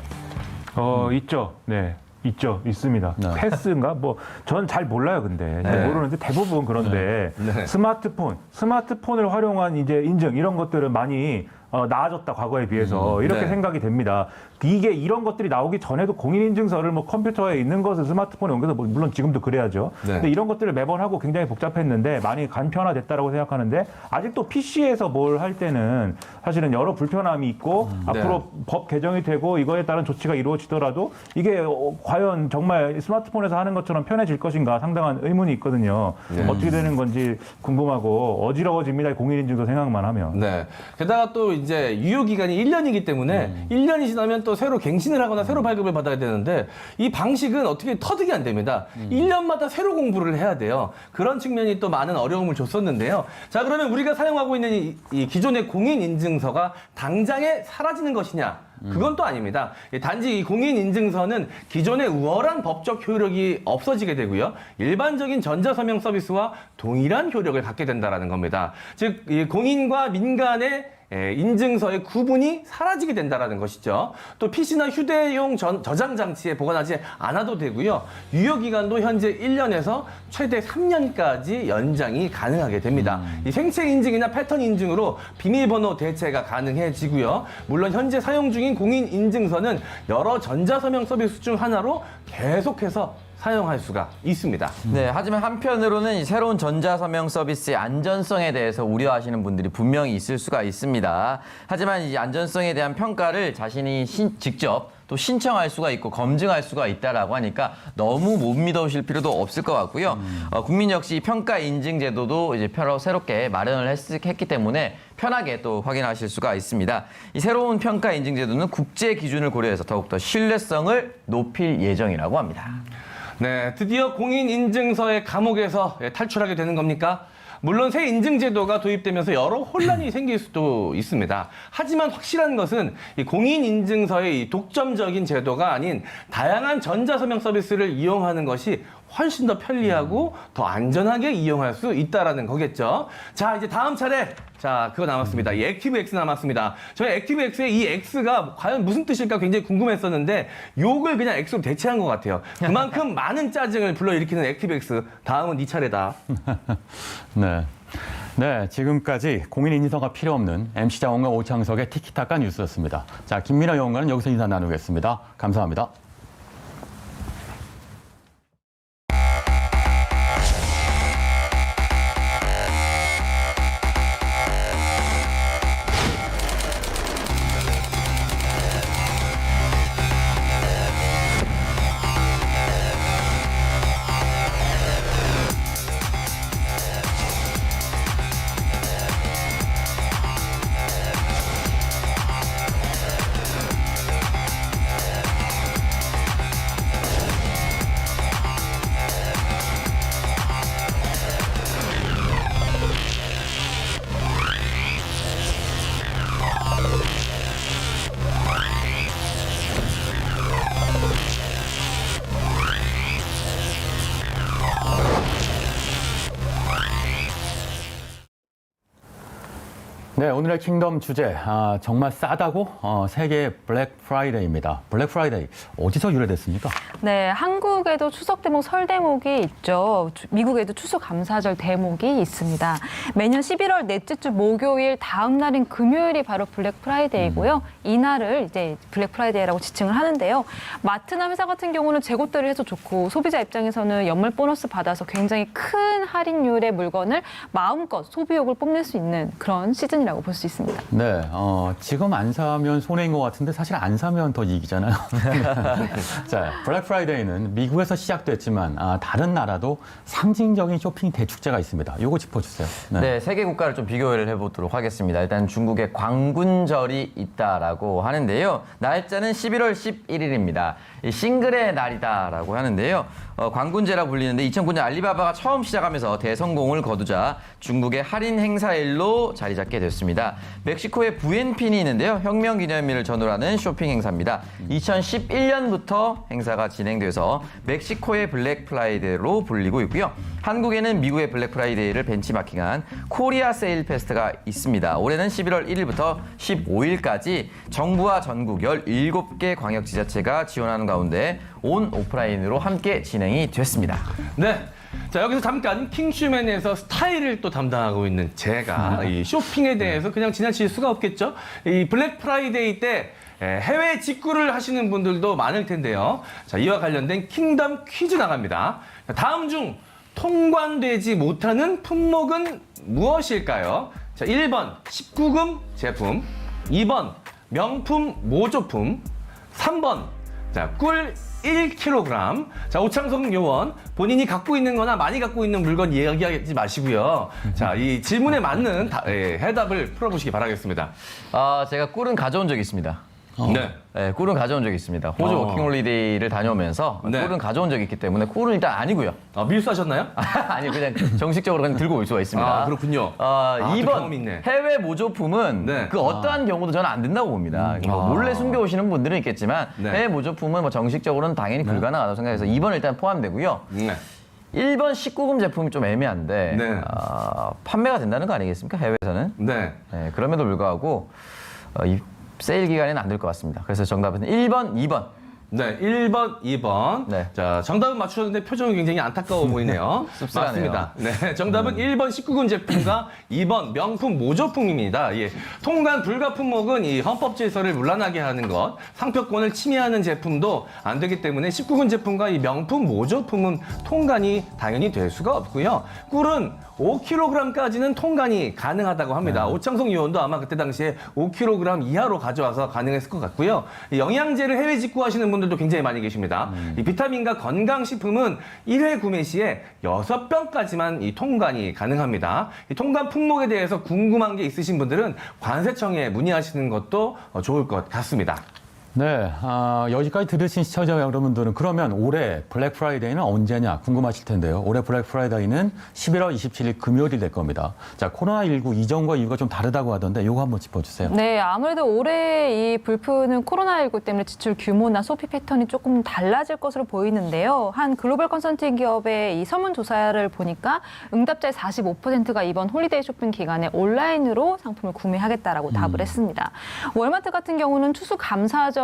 있죠. 네. 있습니다. 패스인가? 전 잘 몰라요, 근데. 잘 모르는데 대부분 그런데 스마트폰을 활용한 이제 인증 이런 것들은 많이 나아졌다, 과거에 비해서. 이렇게 생각이 됩니다. 이게 이런 것들이 나오기 전에도 공인인증서를 컴퓨터에 있는 것을 스마트폰에 옮겨서 물론 지금도 그래야죠. 근데 이런 것들을 매번 하고 굉장히 복잡했는데 많이 간편화됐다라고 생각하는데 아직도 PC에서 뭘 할 때는 사실은 여러 불편함이 있고 앞으로 법 개정이 되고 이거에 따른 조치가 이루어지더라도 이게 과연 정말 스마트폰에서 하는 것처럼 편해질 것인가 상당한 의문이 있거든요. 어떻게 되는 건지 궁금하고 어지러워집니다. 공인인증서 생각만 하면. 네. 게다가 또 이제 유효기간이 1년이기 때문에 1년이 지나면 또 새로 갱신을 하거나 새로 발급을 받아야 되는데 이 방식은 어떻게 터득이 안 됩니다. 1년마다 새로 공부를 해야 돼요. 그런 측면이 또 많은 어려움을 줬었는데요. 자, 그러면 우리가 사용하고 있는 이 기존의 공인인증서가 당장에 사라지는 것이냐? 그건 또 아닙니다. 단지 이 공인인증서는 기존의 우월한 법적 효력이 없어지게 되고요. 일반적인 전자서명 서비스와 동일한 효력을 갖게 된다는 겁니다. 즉, 이 공인과 민간의 인증서의 구분이 사라지게 된다는 것이죠. 또 PC나 휴대용 저장 장치에 보관하지 않아도 되고요. 유효기간도 현재 1년에서 최대 3년까지 연장이 가능하게 됩니다. 이 생체 인증이나 패턴 인증으로 비밀번호 대체가 가능해지고요. 물론 현재 사용 중인 공인인증서는 여러 전자서명 서비스 중 하나로 계속해서 사용할 수가 있습니다. 네, 하지만 한편으로는 이 새로운 전자서명 서비스의 안전성에 대해서 우려하시는 분들이 분명히 있을 수가 있습니다. 하지만 이 안전성에 대한 평가를 자신이 직접 또 신청할 수가 있고 검증할 수가 있다라고 하니까 너무 못 믿으실 필요도 없을 것 같고요. 국민 역시 평가 인증 제도도 이제 새롭게 마련을 했기 때문에 편하게 또 확인하실 수가 있습니다. 이 새로운 평가 인증 제도는 국제 기준을 고려해서 더욱더 신뢰성을 높일 예정이라고 합니다. 네, 드디어 공인인증서의 감옥에서 탈출하게 되는 겁니까? 물론 새 인증제도가 도입되면서 여러 혼란이 생길 수도 있습니다. 하지만 확실한 것은 이 공인인증서의 이 독점적인 제도가 아닌 다양한 전자서명 서비스를 이용하는 것이 훨씬 더 편리하고 더 안전하게 이용할 수 있다라는 거겠죠. 자, 이제 다음 차례. 자, 그거 남았습니다. 이 액티브 X 남았습니다. 저희 액티브 X의 이 X가 과연 무슨 뜻일까 굉장히 궁금했었는데 욕을 그냥 X로 대체한 것 같아요. 그만큼 많은 짜증을 불러일으키는 액티브 X. 다음은 네 차례다. 네. 네, 지금까지 공인인증서가 필요 없는 MC 장원과 오창석의 티키타카 뉴스였습니다. 자, 김민아 의원과는 여기서 인사 나누겠습니다. 감사합니다. 네, 오늘의 킹덤 주제, 정말 싸다고? 세계 블랙 프라이데이입니다. 블랙 프라이데이, 어디서 유래됐습니까? 네, 한국에도 추석 대목, 설 대목이 있죠. 미국에도 추수감사절 대목이 있습니다. 매년 11월 넷째 주 목요일 다음 날인 금요일이 바로 블랙 프라이데이고요. 이날을 이제 블랙 프라이데이라고 지칭을 하는데요. 마트나 회사 같은 경우는 재고들을 해서 좋고 소비자 입장에서는 연말 보너스 받아서 굉장히 큰 할인율의 물건을 마음껏 소비욕을 뽐낼 수 있는 그런 시즌이라고 볼 수 있습니다. 네, 지금 안 사면 손해인 것 같은데 사실 안 사면 더 이익이잖아요. 자, 블랙 프라이데이는 미국에서 시작됐지만 다른 나라도 상징적인 쇼핑 대축제가 있습니다. 요거 짚어주세요. 네, 세계 국가를 좀 비교를 해보도록 하겠습니다. 일단 중국에 광군절이 있다라고 하는데요. 날짜는 11월 11일입니다. 싱글의 날이다라고 하는데요. 광군제라 불리는데 2009년 알리바바가 처음 시작하면서 대성공을 거두자 중국의 할인 행사일로 자리 잡게 됐습니다. 멕시코의 부엔핀이 있는데요. 혁명 기념일을 전후로 하는 쇼핑 행사입니다. 2011년부터 행사가 진행돼서 멕시코의 블랙 프라이데이로 불리고 있고요. 한국에는 미국의 블랙 프라이데이를 벤치마킹한 코리아 세일 페스트가 있습니다. 올해는 11월 1일부터 15일까지 정부와 전국 17개 광역지자체가 지원하는 가운데 온 오프라인으로 함께 진행이 됐습니다. 네. 자, 여기서 잠깐 킹슈맨에서 스타일을 또 담당하고 있는 제가 이 쇼핑에 대해서 그냥 지나칠 수가 없겠죠. 이 블랙 프라이데이 때 해외 직구를 하시는 분들도 많을 텐데요. 자, 이와 관련된 킹덤 퀴즈 나갑니다. 다음 중 통관되지 못하는 품목은 무엇일까요? 자, 1번 19금 제품, 2번 명품 모조품, 3번 꿀 1kg. 자, 오창석 요원, 본인이 갖고 있는 거나 많이 갖고 있는 물건 이야기하지 마시고요. 자, 이 질문에 맞는 해답을 풀어보시기 바라겠습니다. 제가 꿀은 가져온 적이 있습니다. 네. 네, 꿀은 가져온 적이 있습니다. 호주 워킹홀리데이를 다녀오면서 네. 꿀은 가져온 적이 있기 때문에 꿀은 일단 아니고요. 밀수하셨나요? 아니, 그냥 정식적으로 그냥 들고 올 수가 있습니다. 그렇군요. 또 2번 경험이 있네. 해외 모조품은 네. 그 어떠한 경우도 저는 안 된다고 봅니다. 뭐 몰래 숨겨오시는 분들은 있겠지만 네. 해외 모조품은 뭐 정식적으로는 당연히 불가능하다고 생각해서 2번 일단 포함되고요. 네. 1번 19금 제품이 좀 애매한데 네. 판매가 된다는 거 아니겠습니까? 해외에서는. 네. 네, 그럼에도 불구하고 이 세일 기간에는 안 될 것 같습니다. 그래서 정답은 1번, 2번. 네, 1번, 2번. 네. 자, 정답은 맞추셨는데 표정이 굉장히 안타까워 보이네요. 씁쓸하네요. 맞습니다. 네, 정답은 1번 19금 제품과 2번 명품 모조품입니다. 예, 통관 불가 품목은 이 헌법 질서를 문란하게 하는 것, 상표권을 침해하는 제품도 안 되기 때문에 19금 제품과 이 명품 모조품은 통관이 당연히 될 수가 없고요. 꿀은 5kg까지는 통관이 가능하다고 합니다. 오창석 의원도 아마 그때 당시에 5kg 이하로 가져와서 가능했을 것 같고요. 이 영양제를 해외 직구하시는 분들도 굉장히 많이 계십니다. 이 비타민과 건강식품은 1회 구매 시에 6병까지만 이 통관이 가능합니다. 이 통관 품목에 대해서 궁금한 게 있으신 분들은 관세청에 문의하시는 것도 좋을 것 같습니다. 네, 여기까지 들으신 시청자 여러분들은 그러면 올해 블랙 프라이데이는 언제냐 궁금하실 텐데요. 올해 블랙 프라이데이는 11월 27일 금요일이 될 겁니다. 자, 코로나19 이전과 이유가 좀 다르다고 하던데 이거 한번 짚어주세요. 네, 아무래도 올해 이 불프는 코로나19 때문에 지출 규모나 소비 패턴이 조금 달라질 것으로 보이는데요. 한 글로벌 컨설팅 기업의 이 설문조사를 보니까 응답자의 45%가 이번 홀리데이 쇼핑 기간에 온라인으로 상품을 구매하겠다라고 답을 했습니다. 월마트 같은 경우는 추수 감사절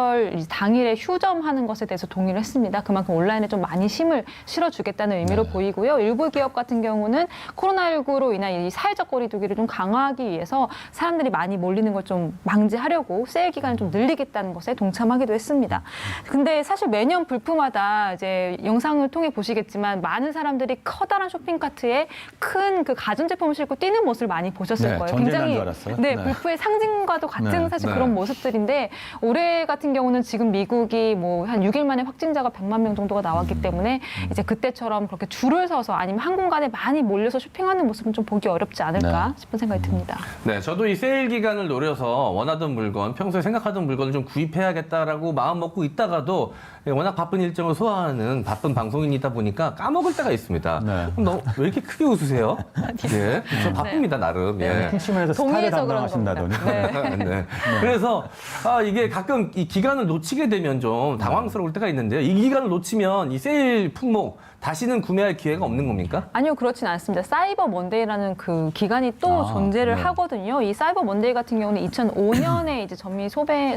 당일에 휴점하는 것에 대해서 동의를 했습니다. 그만큼 온라인에 좀 많이 힘을 실어주겠다는 의미로 보이고요. 일부 기업 같은 경우는 코로나19로 인한 이 사회적 거리두기를 좀 강화하기 위해서 사람들이 많이 몰리는 걸 좀 방지하려고 세일 기간을 좀 늘리겠다는 것에 동참하기도 했습니다. 근데 사실 매년 불프마다 이제 영상을 통해 보시겠지만 많은 사람들이 커다란 쇼핑카트에 큰 그 가전제품을 싣고 뛰는 모습을 많이 보셨을 네, 거예요. 전쟁난 줄 알았어요. 네, 네. 불프의 상징과도 같은 네, 사실 네. 그런 모습들인데 올해 같은 경우는 지금 미국이 뭐 한 6일 만에 확진자가 100만 명 정도가 나왔기 때문에 이제 그때처럼 그렇게 줄을 서서 아니면 한 공간에 많이 몰려서 쇼핑하는 모습은 좀 보기 어렵지 않을까 싶은 생각이 듭니다. 네, 저도 이 세일 기간을 노려서 원하던 물건, 평소에 생각하던 물건을 좀 구입해야겠다라고 마음 먹고 있다가도 워낙 바쁜 일정을 소화하는 바쁜 방송인이다 보니까 까먹을 때가 있습니다. 네. 그럼 너 왜 이렇게 크게 웃으세요? 예, 저 바쁩니다, 나름. 예. 킹심에서 스타를 동의해서 그런 담당하신다더니. 겁니다. 네. 그래서 이게 가끔 이 기간을 놓치게 되면 좀 당황스러울 때가 있는데요. 이 기간을 놓치면 이 세일 품목 다시는 구매할 기회가 없는 겁니까? 아니요, 그렇진 않습니다. 사이버 먼데이라는 그 기간이 또 존재를 네. 하거든요. 이 사이버 먼데이 같은 경우는 2005년에 이제 전미 소배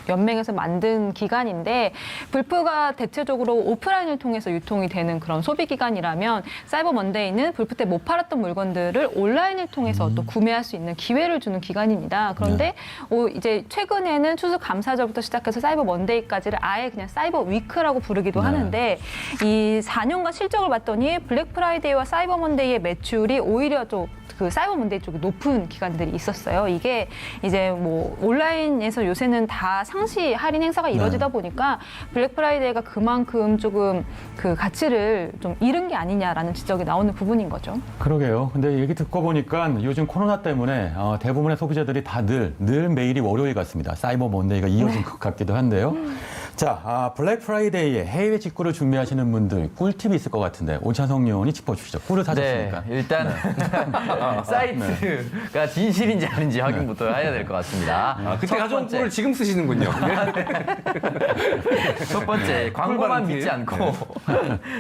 연맹에서 만든 기간인데 불프가 대체적으로 오프라인을 통해서 유통이 되는 그런 소비 기간이라면 사이버 먼데이는 불프 때 못 팔았던 물건들을 온라인을 통해서 또 구매할 수 있는 기회를 주는 기간입니다. 그런데 이제 최근에는 추수 감사절부터 시작해서 사이버 먼데이까지를 아예 그냥 사이버 위크라고 부르기도 하는데 이 4년간 실적을 봤더니 블랙 프라이데이와 사이버 먼데이의 매출이 오히려 좀 그 사이버 먼데이 쪽이 높은 기간들이 있었어요. 이게 이제 뭐 온라인에서 요새는 다 상시 할인 행사가 이루어지다 보니까 블랙 프라이데이가 그만큼 조금 그 가치를 좀 잃은 게 아니냐라는 지적이 나오는 부분인 거죠. 그러게요. 근데 얘기 듣고 보니까 요즘 코로나 때문에 대부분의 소비자들이 다 늘 매일이 월요일 같습니다. 사이버 먼데이가 이어진 것 같기도 한데요. 자, 블랙 프라이데이에 해외 직구를 준비하시는 분들 꿀팁이 있을 것 같은데 오찬석 의원이 짚어주시죠. 꿀을 사셨으니까. 네, 일단 사이트가 진실인지 아닌지 확인부터 해야 될 것 같습니다. 그때 가져온 꿀을 지금 쓰시는군요. 첫 번째, 광고만 꿀바람 믿지 않고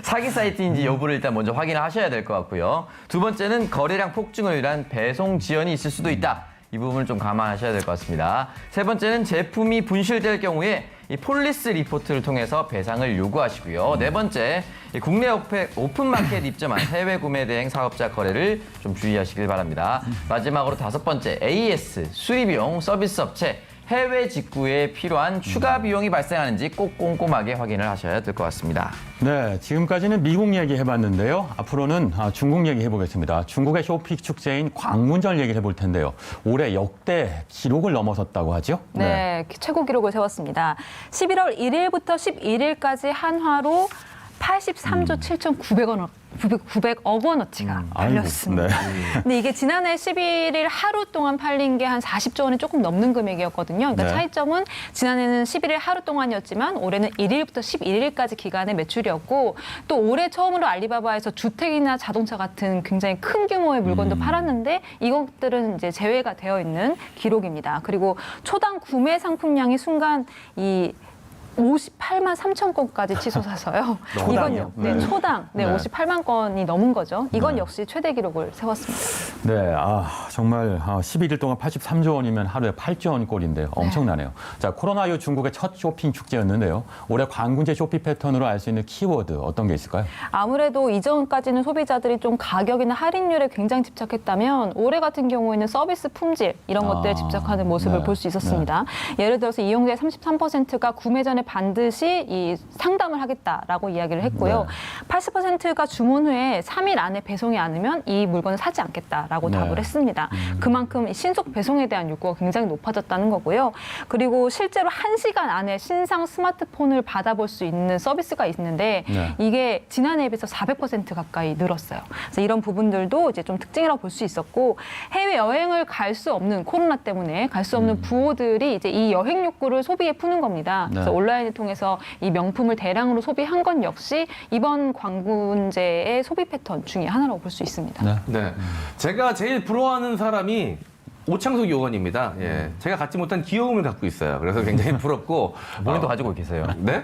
사기 사이트인지 여부를 일단 먼저 확인을 하셔야 될 것 같고요. 두 번째는 거래량 폭증을 위한 배송 지연이 있을 수도 있다. 이 부분을 좀 감안하셔야 될 것 같습니다. 세 번째는 제품이 분실될 경우에 이 폴리스 리포트를 통해서 배상을 요구하시고요. 네 번째, 국내 오픈마켓 입점한 해외 구매 대행 사업자 거래를 좀 주의하시길 바랍니다. 마지막으로 다섯 번째, AS, 수리비용, 서비스 업체, 해외 직구에 필요한 추가 비용이 발생하는지 꼭 꼼꼼하게 확인을 하셔야 될 것 같습니다. 네, 지금까지는 미국 얘기 해봤는데요. 앞으로는 중국 얘기 해보겠습니다. 중국의 쇼핑 축제인 광문절 얘기를 해볼 텐데요. 올해 역대 기록을 넘어섰다고 하죠? 네, 최고 기록을 세웠습니다. 11월 1일부터 11일까지 한화로 83조 7,900억 원어치가 팔렸습니다. 아이고, 네. 근데 이게 지난해 11일 하루 동안 팔린 게 한 40조 원이 조금 넘는 금액이었거든요. 그러니까 네. 차이점은 지난해는 11일 하루 동안이었지만 올해는 1일부터 11일까지 기간의 매출이었고 또 올해 처음으로 알리바바에서 주택이나 자동차 같은 굉장히 큰 규모의 물건도 팔았는데 이것들은 이제 제외가 되어 있는 기록입니다. 그리고 초당 구매 상품량이 순간 이 58만 3천 건까지 치솟아서요. 초당이요? 이건 초당 네. 58만 건이 넘은 거죠. 이건 네. 역시 최대 기록을 세웠습니다. 네, 정말 11일 동안 83조 원이면 하루에 8조 원 꼴인데요. 엄청나네요. 자, 코로나 이후 중국의 첫 쇼핑 축제였는데요. 올해 관군제 쇼핑 패턴으로 알 수 있는 키워드 어떤 게 있을까요? 아무래도 이전까지는 소비자들이 좀 가격이나 할인율에 굉장히 집착했다면 올해 같은 경우에는 서비스 품질 이런 것들에 집착하는 모습을 네. 볼 수 있었습니다. 예를 들어서 이용자의 33%가 구매 전에 반드시 이 상담을 하겠다라고 이야기를 했고요. 80%가 주문 후에 3일 안에 배송이 않으면 이 물건을 사지 않겠다라고 네. 답을 했습니다. 그만큼 신속 배송에 대한 욕구가 굉장히 높아졌다는 거고요. 그리고 실제로 1시간 안에 신상 스마트폰을 받아볼 수 있는 서비스가 있는데 네. 이게 지난해에 비해서 400% 가까이 늘었어요. 그래서 이런 부분들도 이제 좀 특징이라고 볼 수 있었고 해외 여행을 갈 수 없는 코로나 때문에 갈 수 없는 부호들이 이제 이 여행 욕구를 소비에 푸는 겁니다. 네. 그래서 온라인을 통해서 이 명품을 대량으로 소비한 건 역시 이번 관군제의 소비 패턴 중에 하나라고 볼 수 있습니다. 네. 네. 제가 제일 부러워하는 사람이 오창석 요원입니다. 예. 제가 갖지 못한 귀여움을 갖고 있어요. 그래서 굉장히 부럽고. 본인도 가지고 계세요. 네?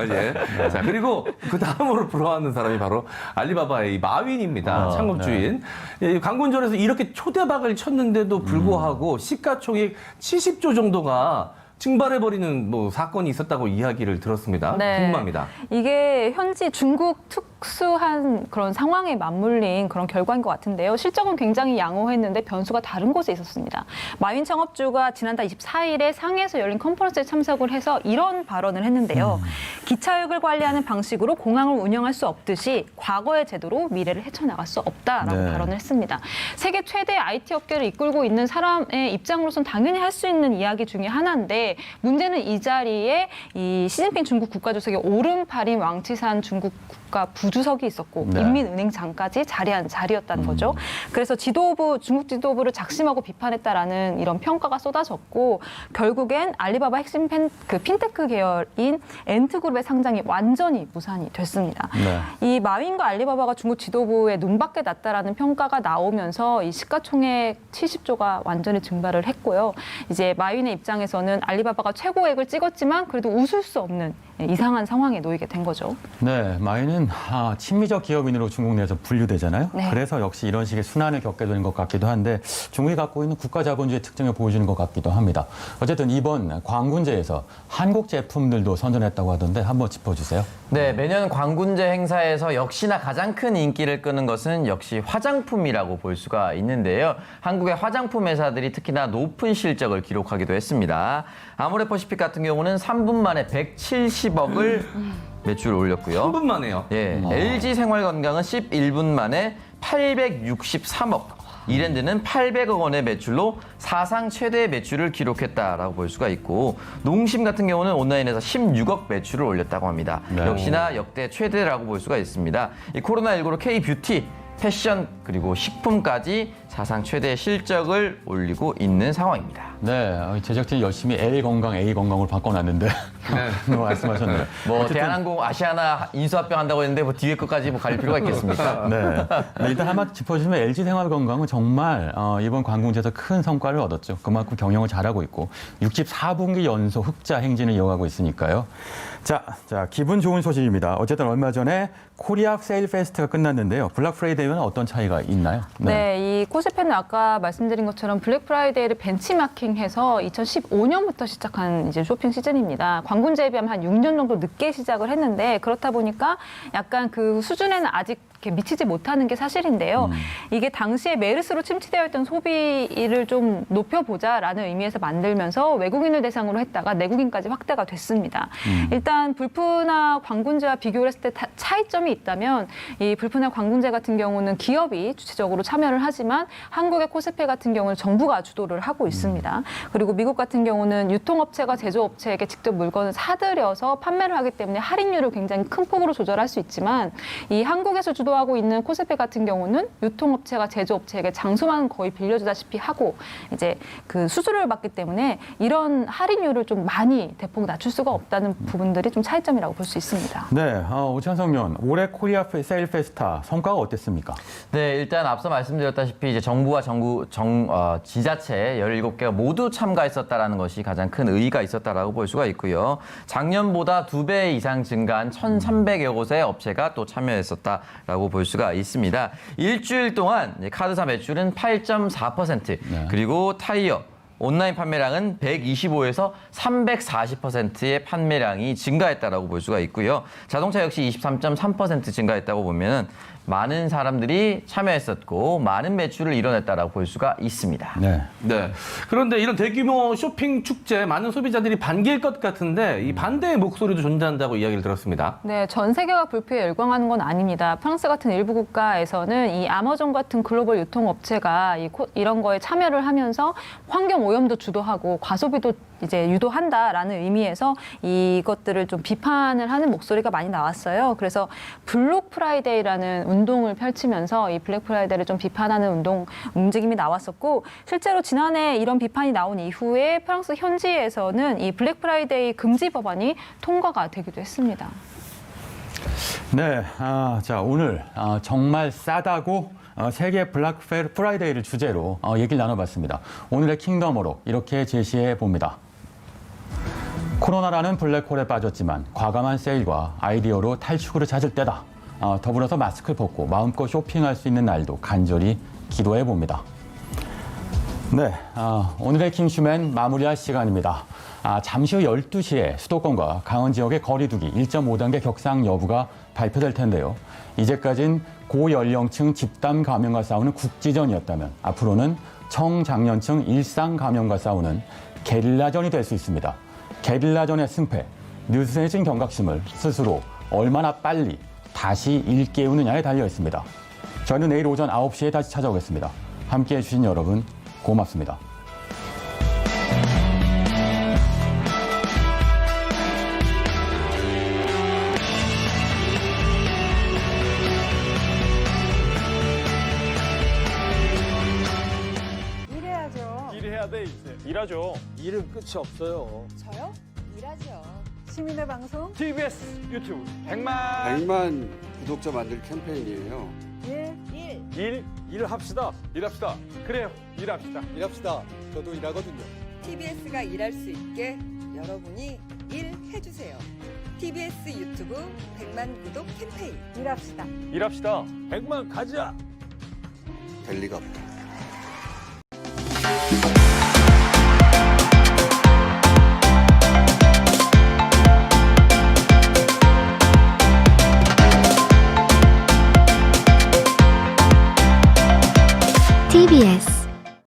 예. 자, 그리고 그 다음으로 부러워하는 사람이 바로 알리바바의 이 마윈입니다. 창업주인. 예, 관군전에서 이렇게 초대박을 쳤는데도 불구하고 시가총액 70조 정도가 증발해버리는 뭐 사건이 있었다고 이야기를 들었습니다. 네. 궁금합니다. 이게 현지 중국 특수한 그런 상황에 맞물린 그런 결과인 것 같은데요. 실적은 굉장히 양호했는데 변수가 다른 곳에 있었습니다. 마윈 창업주가 지난달 24일에 상해에서 열린 컨퍼런스에 참석을 해서 이런 발언을 했는데요. 기차역을 관리하는 방식으로 공항을 운영할 수 없듯이 과거의 제도로 미래를 헤쳐나갈 수 없다라고 네. 발언을 했습니다. 세계 최대 IT 업계를 이끌고 있는 사람의 입장으로서는 당연히 할 수 있는 이야기 중에 하나인데 문제는 이 자리에 이 시진핑 중국 국가주석의 오른팔인 왕치산 중국 국가 부주석이 있었고 네. 인민은행장까지 자리한 자리였다는 거죠. 그래서 중국 지도부를 작심하고 비판했다라는 이런 평가가 쏟아졌고 결국엔 알리바바 핵심 핀테크 계열인 엔트그룹의 상장이 완전히 무산이 됐습니다. 네. 이 마윈과 알리바바가 중국 지도부의 눈밖에 났다라는 평가가 나오면서 이 시가총액 70조가 완전히 증발을 했고요. 이제 마윈의 입장에서는 알리바바가 최고액을 찍었지만 그래도 웃을 수 없는 이상한 상황에 놓이게 된 거죠. 네, 마윈은 친미적 기업인으로 중국 내에서 분류되잖아요. 네. 그래서 역시 이런 식의 순환을 겪게 되는 것 같기도 한데 중국이 갖고 있는 국가 자본주의 특징을 보여주는 것 같기도 합니다. 어쨌든 이번 관군제에서 한국 제품들도 선전했다고 하던데 한번 짚어주세요. 네, 매년 관군제 행사에서 역시나 가장 큰 인기를 끄는 것은 역시 화장품이라고 볼 수가 있는데요. 한국의 화장품 회사들이 특히나 높은 실적을 기록하기도 했습니다. 아모레퍼시픽 같은 경우는 3분 만에 170억을 매출을 올렸고요. 3분 만에요. 예, LG 생활건강은 11분 만에 863억. 이랜드는 800억 원의 매출로 사상 최대 매출을 기록했다라고 볼 수가 있고 농심 같은 경우는 온라인에서 16억 매출을 올렸다고 합니다. 네. 역시나 역대 최대라고 볼 수가 있습니다. 이 코로나19로 K뷰티, 패션 그리고 식품까지 사상 최대 실적을 올리고 있는 상황입니다. 네, 제작진이 열심히 L 건강, A 건강으로 바꿔놨는데 말씀하셨네요. 뭐 어쨌든 대한항공 아시아나 인수합병 한다고 했는데 뭐 뒤에 것까지 뭐 갈 필요가 있겠습니까? 네. 일단 한마디 짚어주시면 LG생활건강은 정말 이번 관군제에서 큰 성과를 얻었죠. 그만큼 경영을 잘하고 있고 64분기 연속 흑자 행진을 이어가고 있으니까요. 자, 기분 좋은 소식입니다. 어쨌든 얼마 전에 코리아 세일 페스트가 끝났는데요. 블랙 프라이데이는 어떤 차이가 있나요? 네, 이 코스피는 아까 말씀드린 것처럼 블랙 프라이데이를 벤치마킹해서 2015년부터 시작한 이제 쇼핑 시즌입니다. 관군제에 비하면 한 6년 정도 늦게 시작을 했는데 그렇다 보니까 약간 그 수준에는 아직 이렇게 미치지 못하는 게 사실인데요. 이게 당시에 메르스로 침체되어 있던 소비를 좀 높여보자라는 의미에서 만들면서 외국인을 대상으로 했다가 내국인까지 확대가 됐습니다. 일단 불프나 관군제와 비교를 했을 때 차이점이 있다면 이 불프나 관군제 같은 경우는 기업이 주체적으로 참여를 하지만 한국의 코스피 같은 경우는 정부가 주도를 하고 있습니다. 그리고 미국 같은 경우는 유통업체가 제조업체에게 직접 물건을 사들여서 판매를 하기 때문에 할인율을 굉장히 큰 폭으로 조절할 수 있지만 이 한국에서 주도 주도하고 있는 코스피 같은 경우는 유통업체가 제조업체에게 장소만 거의 빌려주다시피 하고 이제 그 수수료를 받기 때문에 이런 할인율을 좀 많이 대폭 낮출 수가 없다는 부분들이 좀 차이점이라고 볼 수 있습니다. 네, 오찬석 의원, 올해 코리아 세일 페스타 성과가 어땠습니까? 네, 일단 앞서 말씀드렸다시피 이제 정부와 지자체 17개가 모두 참가했었다라는 것이 가장 큰 의의가 있었다라고 볼 수가 있고요. 작년보다 2배 이상 증가한 1,300여 곳의 업체가 또 참여했었다라고 볼 수가 있습니다. 일주일 동안 카드사 매출은 8.4%, 그리고 타이어 온라인 판매량은 125에서 340%의 판매량이 증가했다라고 볼 수가 있고요. 자동차 역시 23.3% 증가했다고 보면은 많은 사람들이 참여했었고 많은 매출을 이뤄냈다라고 볼 수가 있습니다. 네. 네. 그런데 이런 대규모 쇼핑 축제 많은 소비자들이 반길 것 같은데 이 반대의 목소리도 존재한다고 이야기를 들었습니다. 네, 전 세계가 불패에 열광하는 건 아닙니다. 프랑스 같은 일부 국가에서는 이 아마존 같은 글로벌 유통업체가 이런 거에 참여를 하면서 환경 오염도 주도하고 과소비도 이제 유도한다라는 의미에서 이것들을 좀 비판을 하는 목소리가 많이 나왔어요. 그래서 블록 프라이데이라는 운동을 펼치면서 이 블랙 프라이데이를 좀 비판하는 움직임이 나왔었고, 실제로 지난해 이런 비판이 나온 이후에 프랑스 현지에서는 이 블랙 프라이데이 금지 법안이 통과가 되기도 했습니다. 네, 자 오늘 정말 싸다고 세계 블랙 프라이데이를 주제로 얘기를 나눠봤습니다. 오늘의 킹덤으로 이렇게 제시해 봅니다. 코로나라는 블랙홀에 빠졌지만 과감한 세일과 아이디어로 탈출구를 찾을 때다. 더불어서 마스크를 벗고 마음껏 쇼핑할 수 있는 날도 간절히 기도해 봅니다. 네, 오늘의 킹슈맨 마무리할 시간입니다. 잠시 후 12시에 수도권과 강원 지역의 거리 두기 1.5단계 격상 여부가 발표될 텐데요. 이제까진 고연령층 집단 감염과 싸우는 국지전이었다면 앞으로는 청장년층 일상 감염과 싸우는 게릴라전이 될 수 있습니다. 게릴라전의 승패, 느슨해진 경각심을 스스로 얼마나 빨리 다시 일깨우느냐에 달려 있습니다. 저희는 내일 오전 9시에 다시 찾아오겠습니다. 함께해 주신 여러분 고맙습니다. 일해야 돼, 이제. 일하죠. 일은 끝이 없어요. 저요? 일하죠. 시민의 방송 TBS 유튜브 100만 구독자 만들 캠페인이에요. 일을 합시다. 일합시다. 그래요. 일합시다. 저도 일하거든요. TBS가 일할 수 있게 여러분이 일해주세요. TBS 유튜브 100만 구독 캠페인 일합시다. 100만 가자. 될 리가 없다. TBS